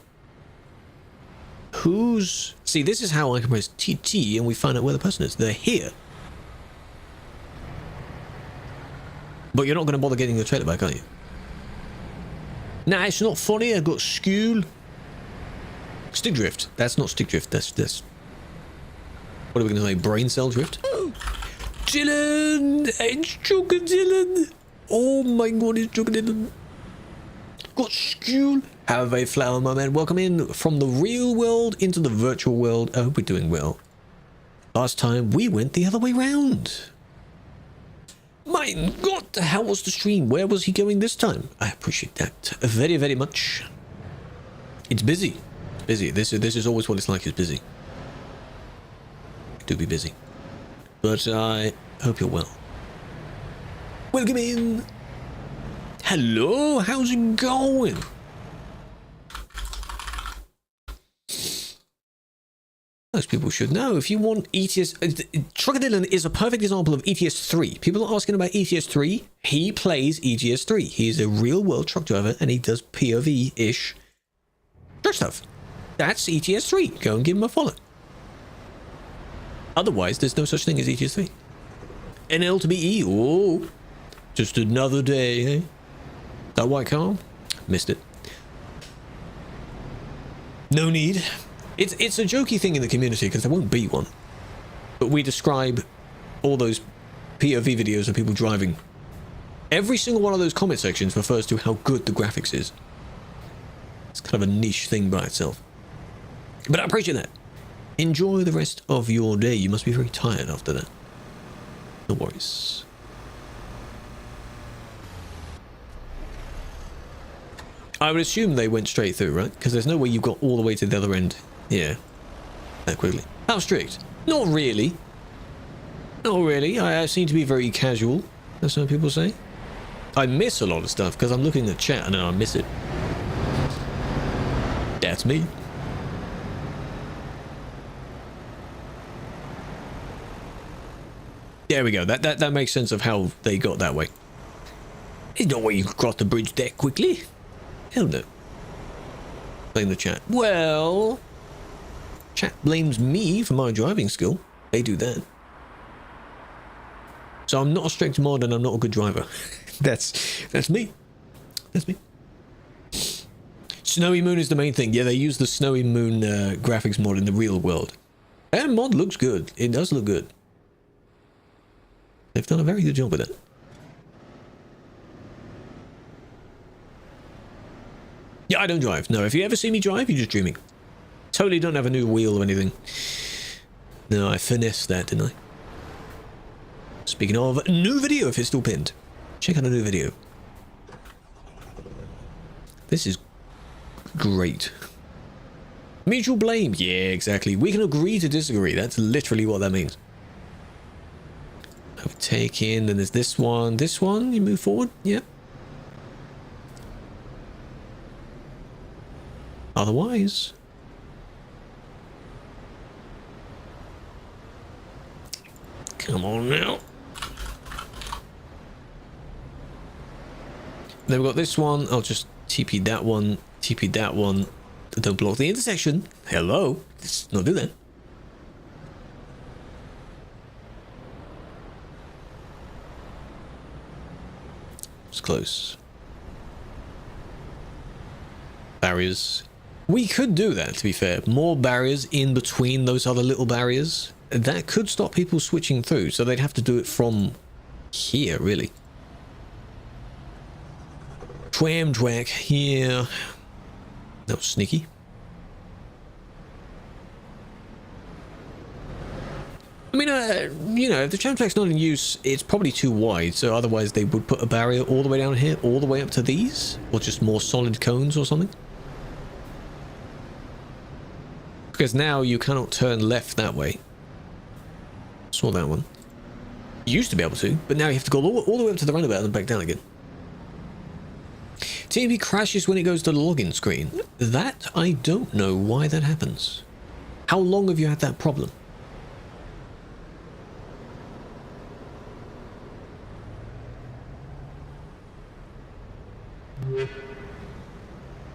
Who's... See, this is how I can press TT and we find out where the person is. They're here. But you're not going to bother getting your trailer back, are you? Nah, it's not funny. I got school. Stick drift. That's not stick drift. That's this. What are we going to say? Brain cell drift? Oh, Dylan! It's Chuka Dylan! Oh my god, he's jumping in. Got school. Have a flower, my man. Welcome in from the real world into the virtual world. I hope we're doing well. Last time we went the other way round. My god, how was the stream? Where was he going this time? I appreciate that very, very much. It's busy. It's busy. This is always what it's like. It's busy. Do be busy. But I hope you're well. Welcome in. Hello, how's it going? Most people should know. If you want ETS... Trucker Dylan is a perfect example of ETS 3. People are asking about ETS 3. He plays ETS 3. He's a real-world truck driver, and he does POV-ish truck stuff. That's ETS 3. Go and give him a follow. Otherwise, there's no such thing as ETS 3. NL to BE. Oh, just another day, eh? That white car? Missed it. No need. It's a jokey thing in the community because there won't be one. But we describe all those POV videos of people driving. Every single one of those comment sections refers to how good the graphics is. It's kind of a niche thing by itself. But I appreciate that. Enjoy the rest of your day. You must be very tired after that. No worries. I would assume they went straight through, right? Because there's no way you've got all the way to the other end. Yeah. That quickly. How strict? Not really. Not really. I seem to be very casual, as some people say. I miss a lot of stuff because I'm looking at chat and then I miss it. That's me. There we go. That makes sense of how they got that way. There's no way you could cross the bridge that quickly. Hell no. Blame the chat. Well, chat blames me for my driving skill. They do that. So I'm not a strict mod and I'm not a good driver. That's me. That's me. Snowy Moon is the main thing. Yeah, they use the Snowy Moon graphics mod in the real world. And mod looks good. It does look good. They've done a very good job with it. Yeah, I don't drive. No, if you ever see me drive, you're just dreaming. Totally don't have a new wheel or anything. No, I finessed that, didn't I? Speaking of, new video if it's still pinned. Check out a new video. This is great. Mutual blame. Yeah, exactly. We can agree to disagree. That's literally what that means. Overtake in, then there's this one. This one, you move forward. Yep. Otherwise, come on now. Then we've got this one. I'll just TP that one, TP that one. Don't block the intersection. Hello. Let's not do that. It's close. Barriers. We could do that, to be fair. More barriers in between those other little barriers. That could stop people switching through, so they'd have to do it from here, really. Tram track here. That was sneaky. I mean, you know, if the tram track's not in use, it's probably too wide, so otherwise they would put a barrier all the way down here, all the way up to these, or just more solid cones or something. Because now you cannot turn left that way. Saw that one. You used to be able to, but now you have to go all the way up to the roundabout and then back down again. TMP crashes when it goes to the login screen. That, I don't know why that happens. How long have you had that problem?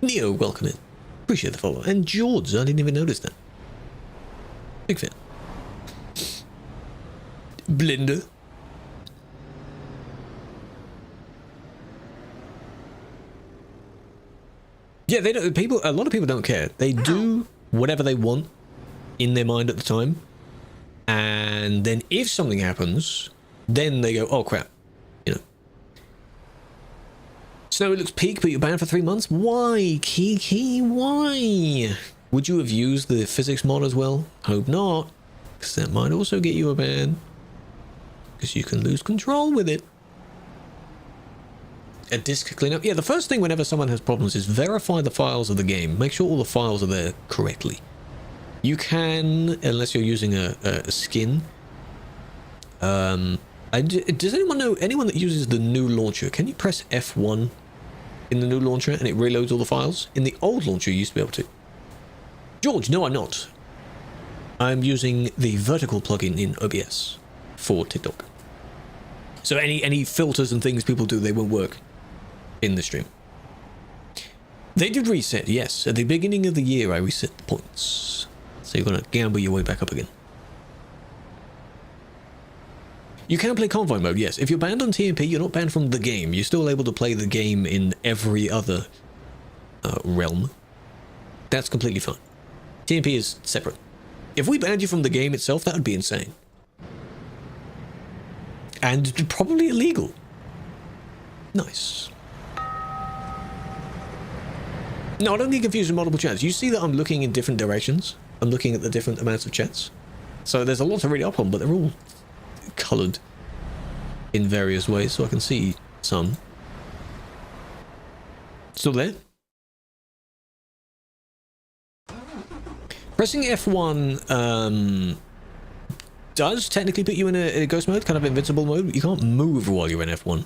Neo, welcome in. Appreciate the follow. And George, I didn't even notice that. Big fan. Blender. Yeah, they don't. People. A lot of people don't care. They do whatever they want in their mind at the time, and then if something happens, then they go, "Oh crap," you know. Snow, it looks peak, but you're banned for 3 months? Why, Kiki? Why? Would you have used the physics mod as well? Hope not, because that might also get you a ban. Because you can lose control with it. A disk cleanup. Yeah, the first thing whenever someone has problems is verify the files of the game. Make sure all the files are there correctly. You can, unless you're using a skin. Does anyone know, anyone that uses the new launcher, can you press F1 in the new launcher and it reloads all the files? In the old launcher you used to be able to. George, no I'm not. I'm using the vertical plugin in OBS for TikTok. So any filters and things people do, they won't work in the stream. They did reset, yes. At the beginning of the year I reset the points. So you're going to gamble your way back up again. You can play convoy mode, yes. If you're banned on TMP, you're not banned from the game. You're still able to play the game in every other realm. That's completely fine. TMP is separate. If we banned you from the game itself, that would be insane. And probably illegal. Nice. No, I don't get confused with multiple chats. You see that I'm looking in different directions. I'm looking at the different amounts of chats. So there's a lot to read up on, but they're all coloured in various ways, so I can see some. Still there? Pressing F1 does technically put you in a ghost mode, kind of invincible mode. You can't move while you're in F1.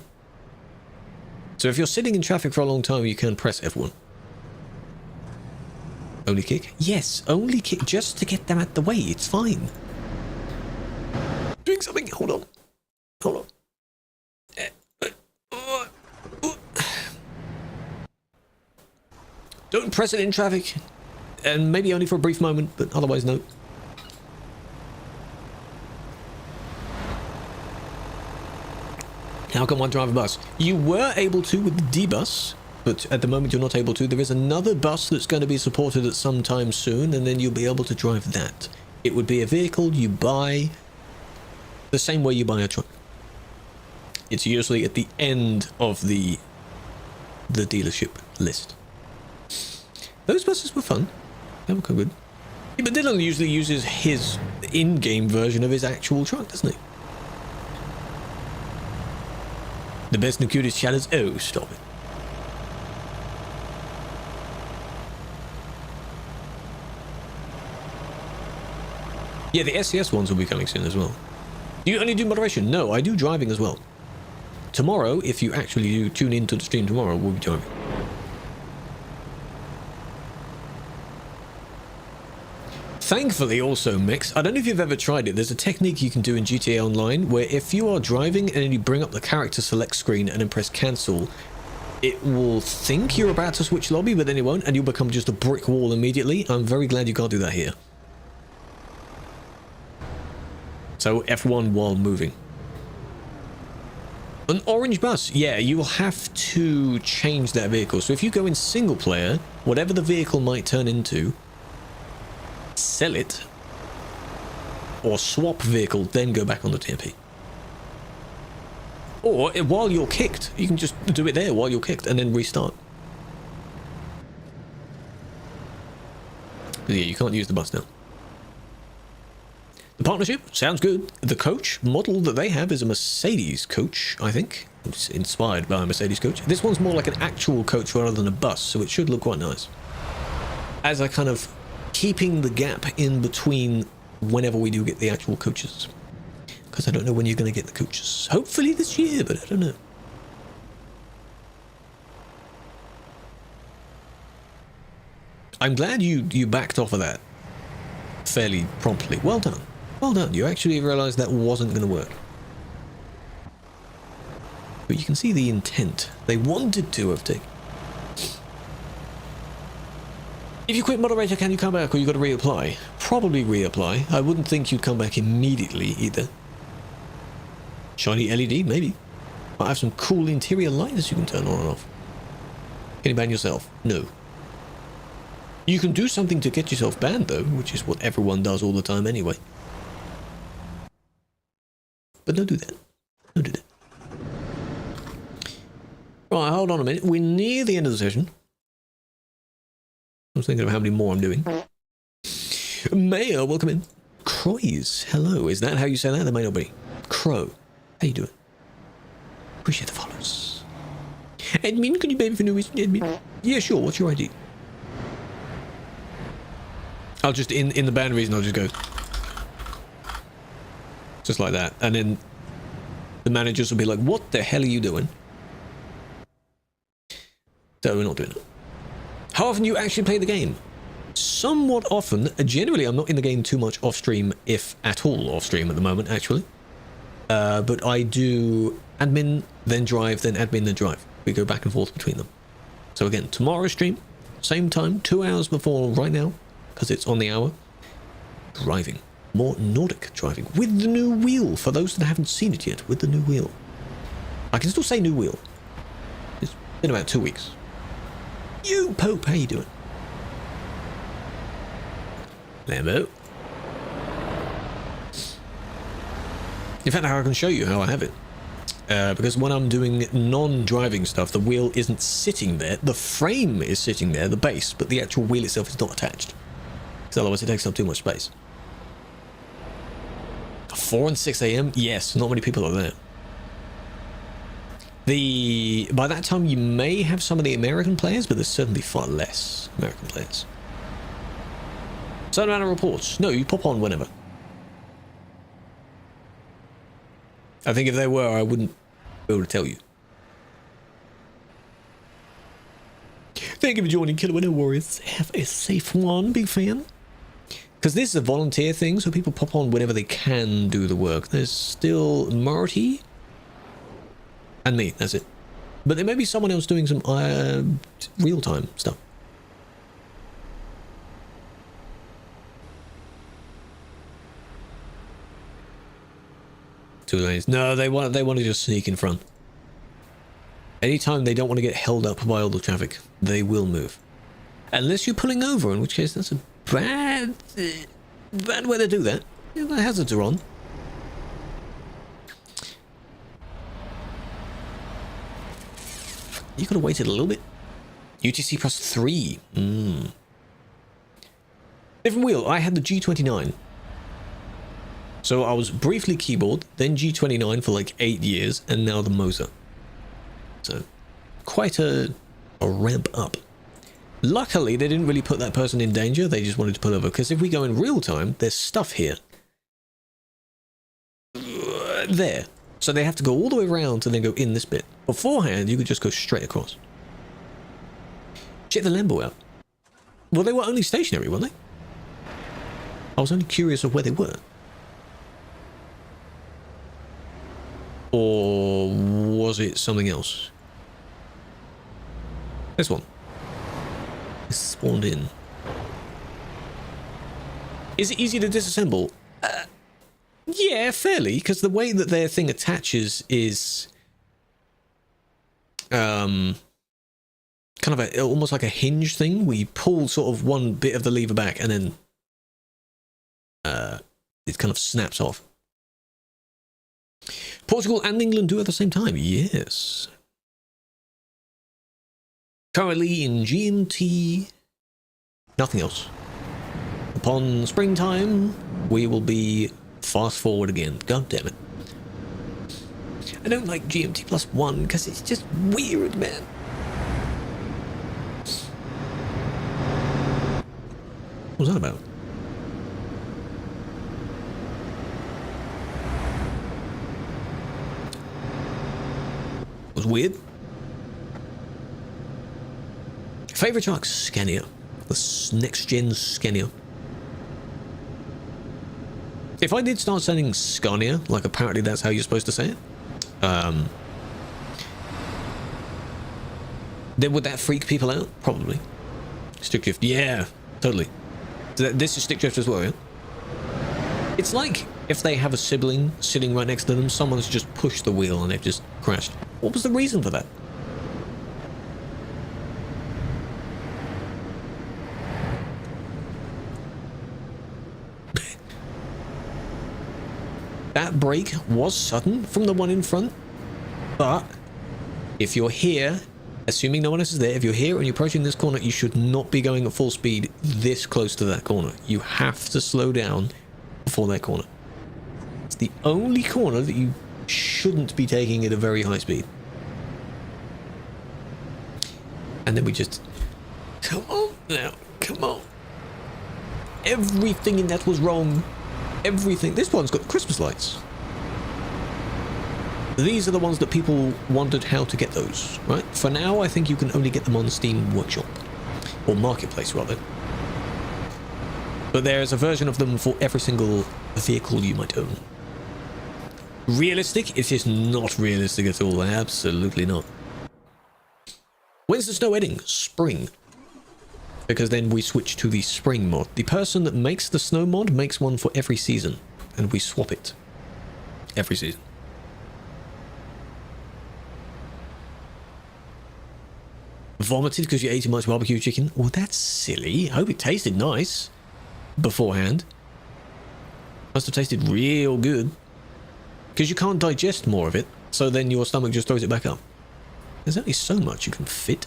So if you're sitting in traffic for a long time, you can press F1. Only kick? Yes, only kick, just to get them out the way. It's fine. Doing something. Hold on. Hold on. Don't press it in traffic. And maybe only for a brief moment, but otherwise no. How can one drive a bus? You were able to with the D-bus, but at the moment you're not able to. There is another bus that's going to be supported at some time soon, and then you'll be able to drive that. It would be a vehicle you buy the same way you buy a truck. It's usually at the end of the dealership list. Those buses were fun. They were quite good. Yeah, but Dylan usually uses his in-game version of his actual truck, doesn't he? The best and cutest shadows. Oh, stop it. Yeah, the SCS ones will be coming soon as well. Do you only do moderation? No, I do driving as well. Tomorrow, if you actually do tune into the stream tomorrow, we'll be driving. Thankfully also, Mix, I don't know if you've ever tried it, there's a technique you can do in GTA Online where if you are driving and then you bring up the character select screen and then press cancel, it will think you're about to switch lobby, but then it won't, and you'll become just a brick wall immediately. I'm very glad you can't do that here. So F1 while moving. An orange bus, yeah, you will have to change that vehicle. So if you go in single player, whatever the vehicle might turn into, sell it, or swap vehicle, then go back on the TMP. Or while you're kicked, you can just do it there while you're kicked and then restart. But yeah, you can't use the bus now. The partnership sounds good. The coach model that they have is a Mercedes coach, I think. It's inspired by a Mercedes coach. This one's more like an actual coach rather than a bus, so it should look quite nice. As a kind of keeping the gap in between whenever we do get the actual coaches. Because I don't know when you're going to get the coaches. Hopefully this year, but I don't know. I'm glad you backed off of that fairly promptly. Well done. Well done. You actually realized that wasn't going to work. But you can see the intent. They wanted to have taken. If you quit moderator, can you come back or you got to reapply? Probably reapply. I wouldn't think you'd come back immediately either. Shiny LED, maybe. Might have some cool interior lights you can turn on and off. Can you ban yourself? No. You can do something to get yourself banned though, which is what everyone does all the time anyway. But don't do that. Don't do that. Right, hold on a minute. We're near the end of the session. I was thinking of how many more I'm doing. Mayor, welcome in. Croys, hello. Is that how you say that? That may not be. Crow, how you doing? Appreciate the follows. Admin, can you pay for new admin? Yeah, sure. What's your ID? I'll just, in the band reason, I'll just go. Just like that. And then the managers will be like, what the hell are you doing? So we're not doing it. How often do you actually play the game? Somewhat often. Generally, I'm not in the game too much off stream, if at all off stream at the moment, actually. But I do admin, then drive, then admin, then drive. We go back and forth between them. So again, tomorrow stream, same time, 2 hours before right now, because it's on the hour. Driving. More Nordic driving. With the new wheel, for those that haven't seen it yet, with the new wheel. I can still say new wheel. It's been about 2 weeks. You, Pope, how you doing? Lambo. In fact, I can show you how I have it. Because when I'm doing non-driving stuff, the wheel isn't sitting there. The frame is sitting there, the base, but the actual wheel itself is not attached. Because otherwise it takes up too much space. 4 and 6 a.m.? Yes, not many people are there. By that time you may have some of the American players, but there's certainly far less American players. Certain amount of reports. No, you pop on whenever. I think if they were, I wouldn't be able to tell you. Thank you for joining Killer Window Warriors. Have a safe one, big fan. Because this is a volunteer thing, so people pop on whenever they can do the work. There's still Marty and me, that's it. But there may be someone else doing some real-time stuff. Two lanes. No, they want to just sneak in front. Anytime they don't want to get held up by all the traffic, they will move. Unless you're pulling over, in which case that's a bad way to do that. Yeah, the hazards are on. You could have waited a little bit. UTC plus 3. Different wheel. I had the G29. So I was briefly keyboard, then G29 for like 8 years, and now the Moser. So quite a ramp up. Luckily, they didn't really put that person in danger. They just wanted to pull over. Because if we go in real time, there's stuff here. There. So they have to go all the way around to then go in this bit. Beforehand, you could just go straight across. Check the Lambo out. Well, they were only stationary, weren't they? I was only curious of where they were. Or was it something else? This one. It's spawned in. Is it easy to disassemble? Yeah, fairly, because the way that their thing attaches is kind of almost like a hinge thing. We pull sort of one bit of the lever back and then it kind of snaps off. Portugal and England do at the same time. Yes. Currently in GMT. Nothing else. Upon springtime, we will be fast forward again. God damn it. I don't like GMT plus 1 because it's just weird, man. What was that about? It was weird. Favorite truck? Scania. The next gen Scania. If I did start saying Scania, like apparently that's how you're supposed to say it, then would that freak people out? Probably. Stick drift. Yeah, totally. This is stick drift as well, yeah? It's like if they have a sibling sitting right next to them, someone's just pushed the wheel and they've just crashed. What was the reason for that? That brake was sudden from the one in front, but If you're here, assuming no one else is there, if you're here and you're approaching this corner, you should not be going at full speed this close to that corner. You have to slow down before that corner. It's the only corner that you shouldn't be taking at a very high speed. And then we just... Come on now, come on. Everything in that was wrong. Everything. This one's got Christmas lights. These are the ones that people wondered how to get those, right? For now, I think you can only get them on Steam Workshop. Or Marketplace, rather. But there's a version of them for every single vehicle you might own. Realistic? It is not realistic at all. Absolutely not. When's the snow ending? Spring. Because then we switch to the spring mod. The person that makes the snow mod makes one for every season. And we swap it. Every season. Vomited because you ate too much barbecue chicken? Well, that's silly. I hope it tasted nice beforehand. Must have tasted real good. Because you can't digest more of it. So then your stomach just throws it back up. There's only so much you can fit.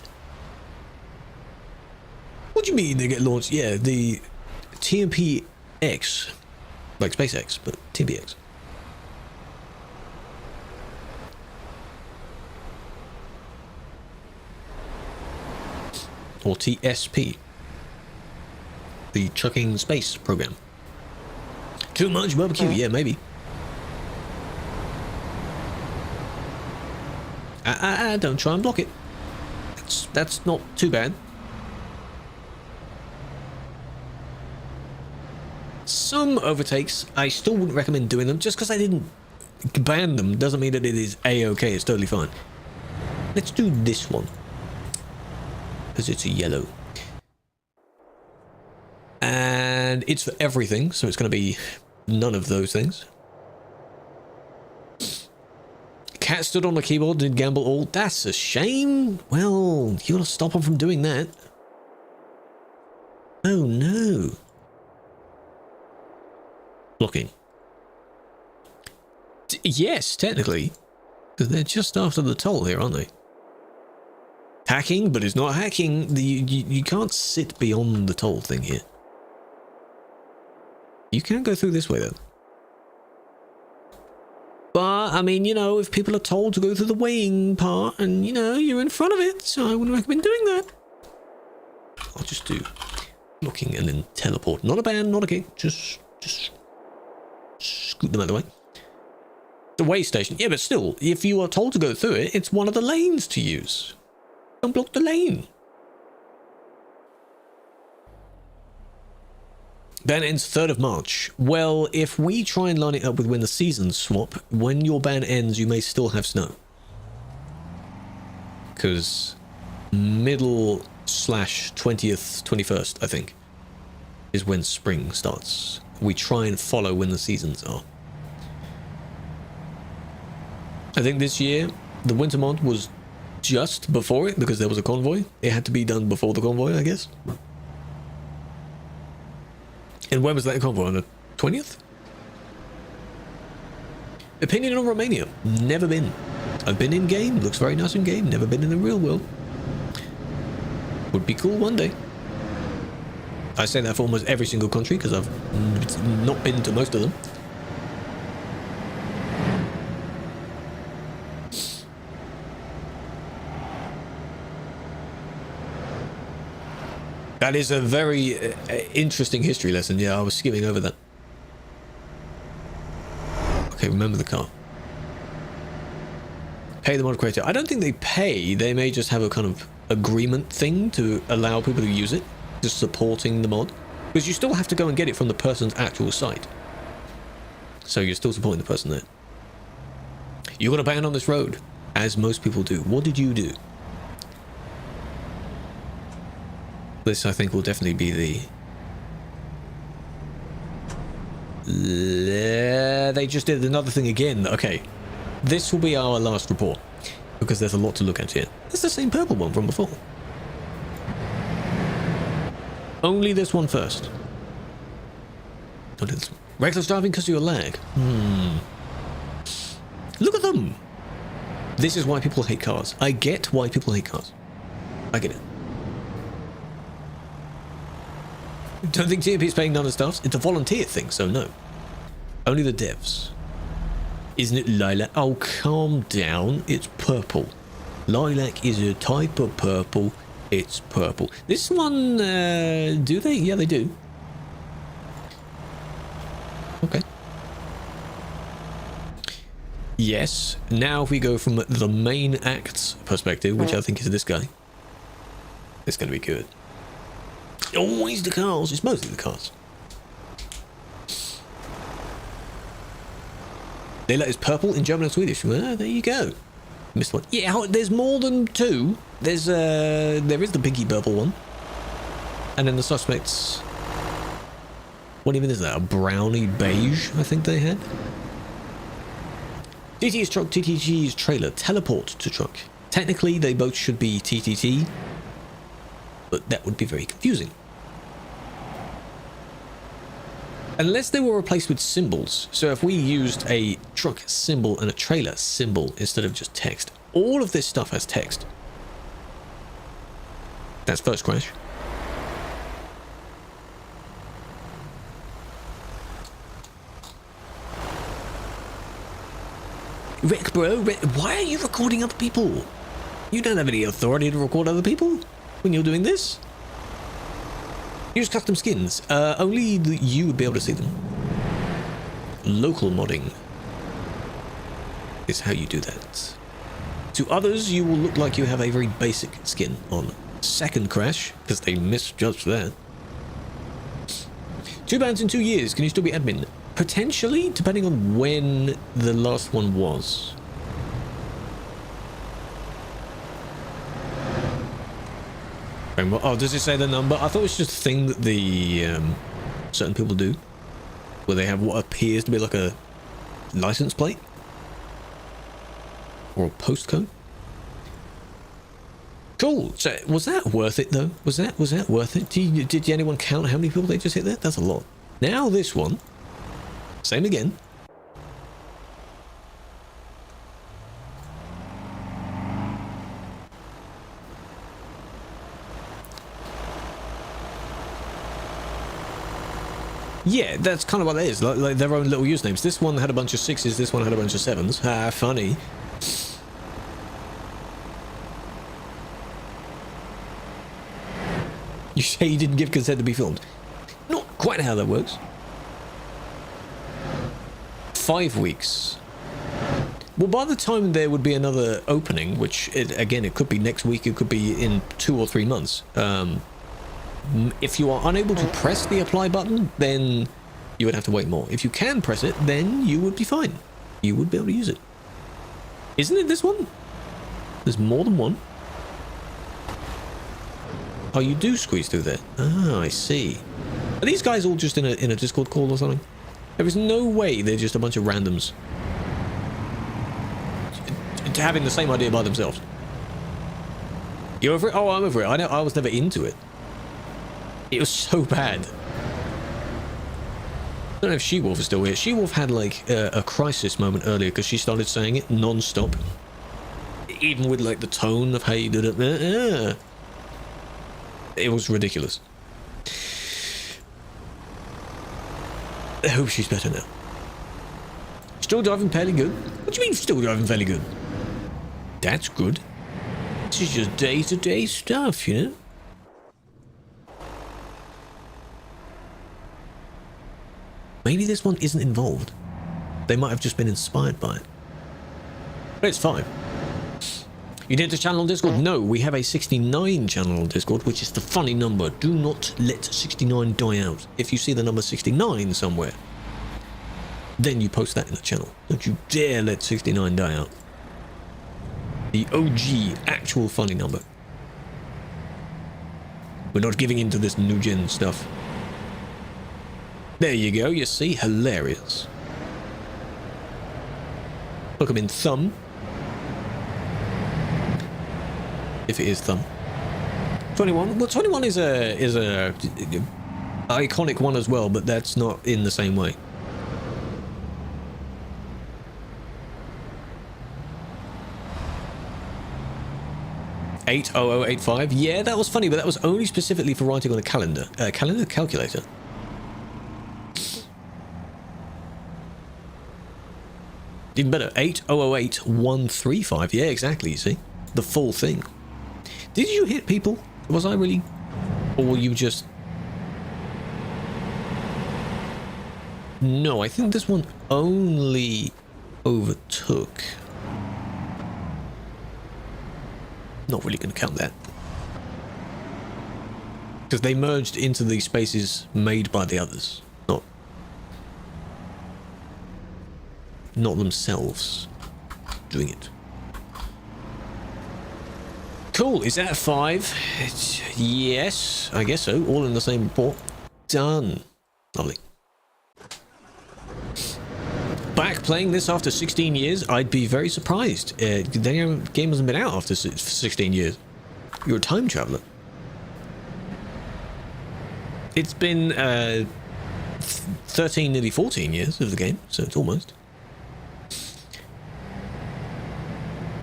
What do you mean they get launched? Yeah, the TMP-X. Like SpaceX, but TMP-X. Or TSP. The Trucking Space Program. Too much barbecue? Yeah, maybe. Don't try and block it. That's not too bad. Some overtakes, I still wouldn't recommend doing them. Just because I didn't ban them doesn't mean that it is A-okay. It's totally fine. Let's do this one. Because it's a yellow. And it's for everything, so it's going to be none of those things. Cat stood on the keyboard, did gamble all. That's a shame. Well, you gotta stop him from doing that. Oh no. Blocking. Yes, technically. Because they're just after the toll here, aren't they? Hacking, but it's not hacking. You can't sit beyond the toll thing here. You can go through this way, though. But, I mean, you know, if people are told to go through the weighing part and, you know, you're in front of it, so I wouldn't recommend doing that. I'll just do blocking and then teleport. Not a ban, not a kick. Just scoot them out of the way. The weigh station. Yeah, but still, if you are told to go through it, it's one of the lanes to use. Don't block the lane. Ban ends 3rd of March. Well, if we try and line it up with when the seasons swap, when your ban ends, you may still have snow. Because middle/20th, 21st, I think, is when spring starts. We try and follow when the seasons are. I think this year, the winter mod was just before it, because there was a convoy. It had to be done before the convoy, I guess. And when was that convoy? On the 20th? Opinion on Romania? Never been. I've been in game. Looks very nice in game. Never been in the real world. Would be cool one day. I say that for almost every single country because I've not been to most of them. That is a very interesting history lesson. Yeah, I was skimming over that. Okay, remember the car. Pay the mod creator. I don't think they pay. They may just have a kind of agreement thing to allow people to use it. Just supporting the mod. Because you still have to go and get it from the person's actual site. So you're still supporting the person there. You got a ban on this road. As most people do. What did you do? This, I think, will definitely be the... They just did another thing again. Okay. This will be our last report. Because there's a lot to look at here. It's the same purple one from before. Only this one first. Reckless driving because of your lag. Look at them. This is why people hate cars. I get why people hate cars. I get it. Don't think TMP is paying none of staffs. It's a volunteer thing, so no. Only the devs. Isn't it lilac? Oh, calm down. It's purple. Lilac is a type of purple. It's purple. This one, do they? Yeah, they do. Okay. Yes. Now if we go from the main act's perspective, which I think is this guy. It's going to be good. Always the cars. It's mostly the cars. Daylight is purple in German and Swedish. Well, there you go. Missed one. Yeah, there's more than two. There is the pinky purple one. And then the suspects... What even is that? A brownie beige, I think they had. TT's truck, TTG's trailer. Teleport to truck. Technically, they both should be TTT. But that would be very confusing. Unless they were replaced with symbols. So if we used a truck symbol and a trailer symbol instead of just text. All of this stuff has text. That's first crash. Rick, bro, Rick, why are you recording other people? You don't have any authority to record other people when you're doing this. Use custom skins. Only you would be able to see them. Local modding is how you do that. To others, you will look like you have a very basic skin on. Second crash, because they misjudged that. 2 bans in 2 years. Can you still be admin? Potentially, depending on when the last one was. Oh, does it say the number? I thought it was just a thing that the certain people do, where they have what appears to be like a license plate or a postcode. Cool. So was that worth it though? Was that worth it? Did anyone count how many people they just hit there? That's a lot. Now this one, same again. Yeah, that's kind of what it is, like their own little usernames. This one had a bunch of 6s, this one had a bunch of 7s. Ah, funny. You say you didn't give consent to be filmed. Not quite how that works. 5 weeks. Well, by the time there would be another opening, which, again, it could be next week, it could be in 2 or 3 months. If you are unable to press the apply button, then you would have to wait more. If you can press it, then you would be fine. You would be able to use it. Isn't it this one? There's more than one. Oh, you do squeeze through there. Ah, I see. Are these guys all just in a Discord call or something? There is no way they're just a bunch of randoms having the same idea by themselves. You over it? Oh, I'm over it. I was never into it. It was so bad. I don't know if She-Wolf is still here. She-Wolf had like a crisis moment earlier because she started saying it non-stop. Even with like the tone of how you did it. It was ridiculous. I hope she's better now. Still driving fairly good? What do you mean still driving fairly good? That's good. This is just day-to-day stuff, you know? Maybe this one isn't involved. They might have just been inspired by it. But it's fine. You did the channel on Discord? No, we have a 69 channel on Discord, which is the funny number. Do not let 69 die out. If you see the number 69 somewhere, then you post that in the channel. Don't you dare let 69 die out. The OG, actual funny number. We're not giving into this new gen stuff. There you go, you see? Hilarious. Look, I'm in thumb. If it is thumb. 21. Well, 21 is a iconic one as well, but that's not in the same way. 80085. Yeah, that was funny, but that was only specifically for writing on a calendar. Calculator. Even better, 8008135. Yeah, exactly, you see? The full thing. Did you hit people? Was I really... Or were you just... No, I think this one only overtook. Not really going to count that. Because they merged into the spaces made by the others. Not themselves doing it. Cool, is that 5? Yes, I guess so. All in the same report. Done. Lovely. Back playing this after 16 years, I'd be very surprised. The game hasn't been out after 16 years. You're a time traveler. It's been 13, nearly 14 years of the game, so it's almost.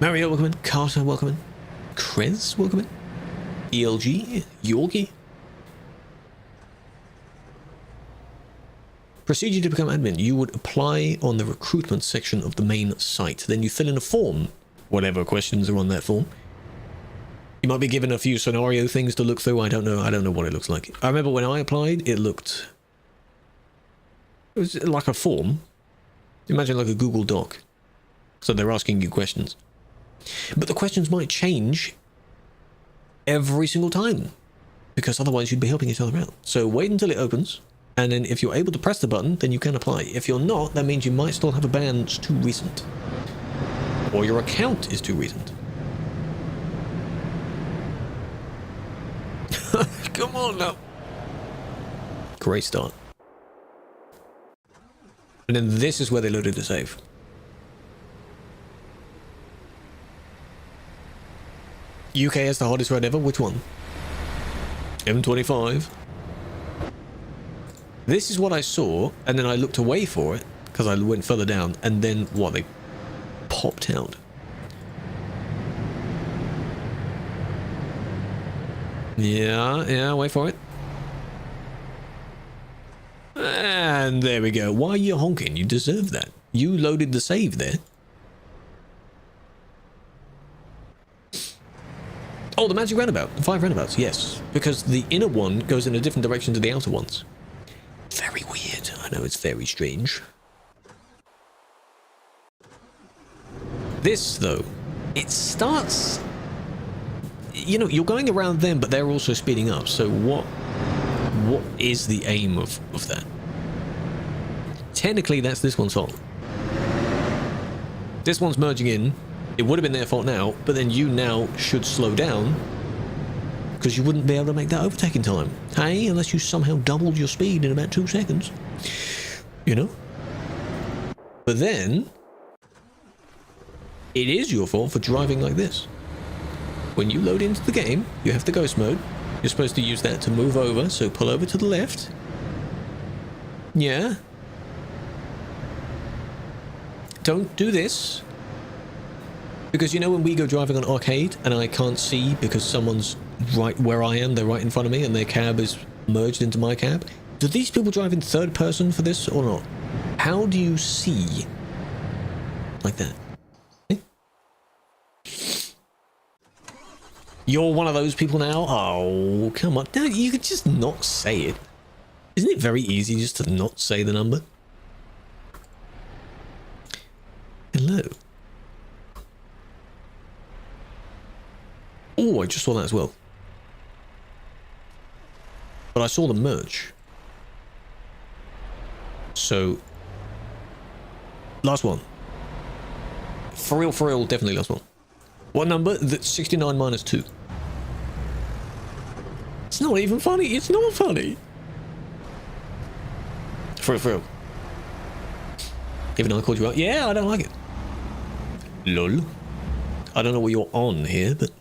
Mario, welcome in. Carter, welcome in. Krez, welcome in. ELG, Yorgi. Procedure to become admin. You would apply on the recruitment section of the main site. Then you fill in a form, whatever questions are on that form. You might be given a few scenario things to look through. I don't know what it looks like. I remember when I applied, it was like a form. Imagine like a Google Doc. So they're asking you questions. But the questions might change every single time, because otherwise you'd be helping each other out. So wait until it opens, and then if you're able to press the button, then you can apply. If you're not, that means you might still have a ban that's too recent. Or your account is too recent. Come on now. Great start. And then this is where they loaded the save. UK has the hardest road ever. Which one? M25. This is what I saw, and then I looked away for it because I went further down, and then what? They popped out. Yeah, wait for it. And there we go. Why are you honking? You deserve that. You loaded the save there. Oh, the magic roundabout. The 5 roundabouts, yes. Because the inner one goes in a different direction to the outer ones. Very weird. I know, it's very strange. This, though, it starts... You know, you're going around them, but they're also speeding up. So what is the aim of that? Technically, that's this one's fault. This one's merging in. It would have been their fault now, but then you now should slow down because you wouldn't be able to make that overtaking time. Hey, unless you somehow doubled your speed in about 2 seconds. You know? But then, it is your fault for driving like this. When you load into the game, you have the ghost mode. You're supposed to use that to move over, so pull over to the left. Yeah. Don't do this. Because you know when we go driving on arcade and I can't see because someone's right where I am, they're right in front of me and their cab is merged into my cab? Do these people drive in third person for this or not? How do you see like that? You're one of those people now? Oh, come on. No, you could just not say it. Isn't it very easy just to not say the number? Hello. Oh, I just saw that as well. But I saw the merge. So, last one. For real, definitely last one. What number? That's 69 minus 2. It's not even funny. It's not funny. For real. Even though I called you out. Yeah, I don't like it. Lol. I don't know what you're on here, but...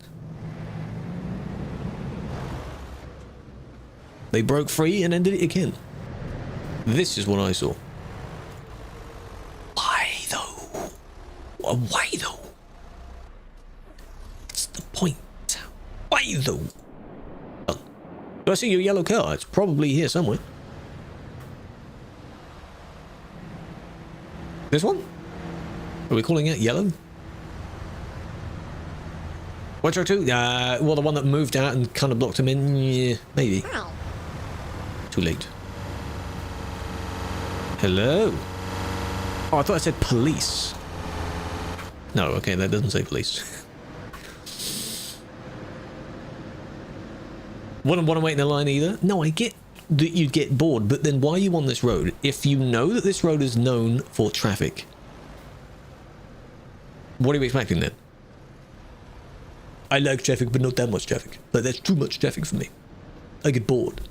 They broke free and ended it again. This is what I saw. Why though? Why though? What's the point? Why though? Oh. Do I see your yellow car? It's probably here somewhere. This one? Are we calling it yellow? What truck 2? Well, the one that moved out and kind of blocked him in. Yeah, maybe. Too late. Hello? Oh, I thought I said police. No, okay, that doesn't say police. Wouldn't want to wait in the line either. No, I get that you'd get bored, but then why are you on this road? If you know that this road is known for traffic, what are you expecting then? I like traffic, but not that much traffic. Like, that's too much traffic for me. I get bored.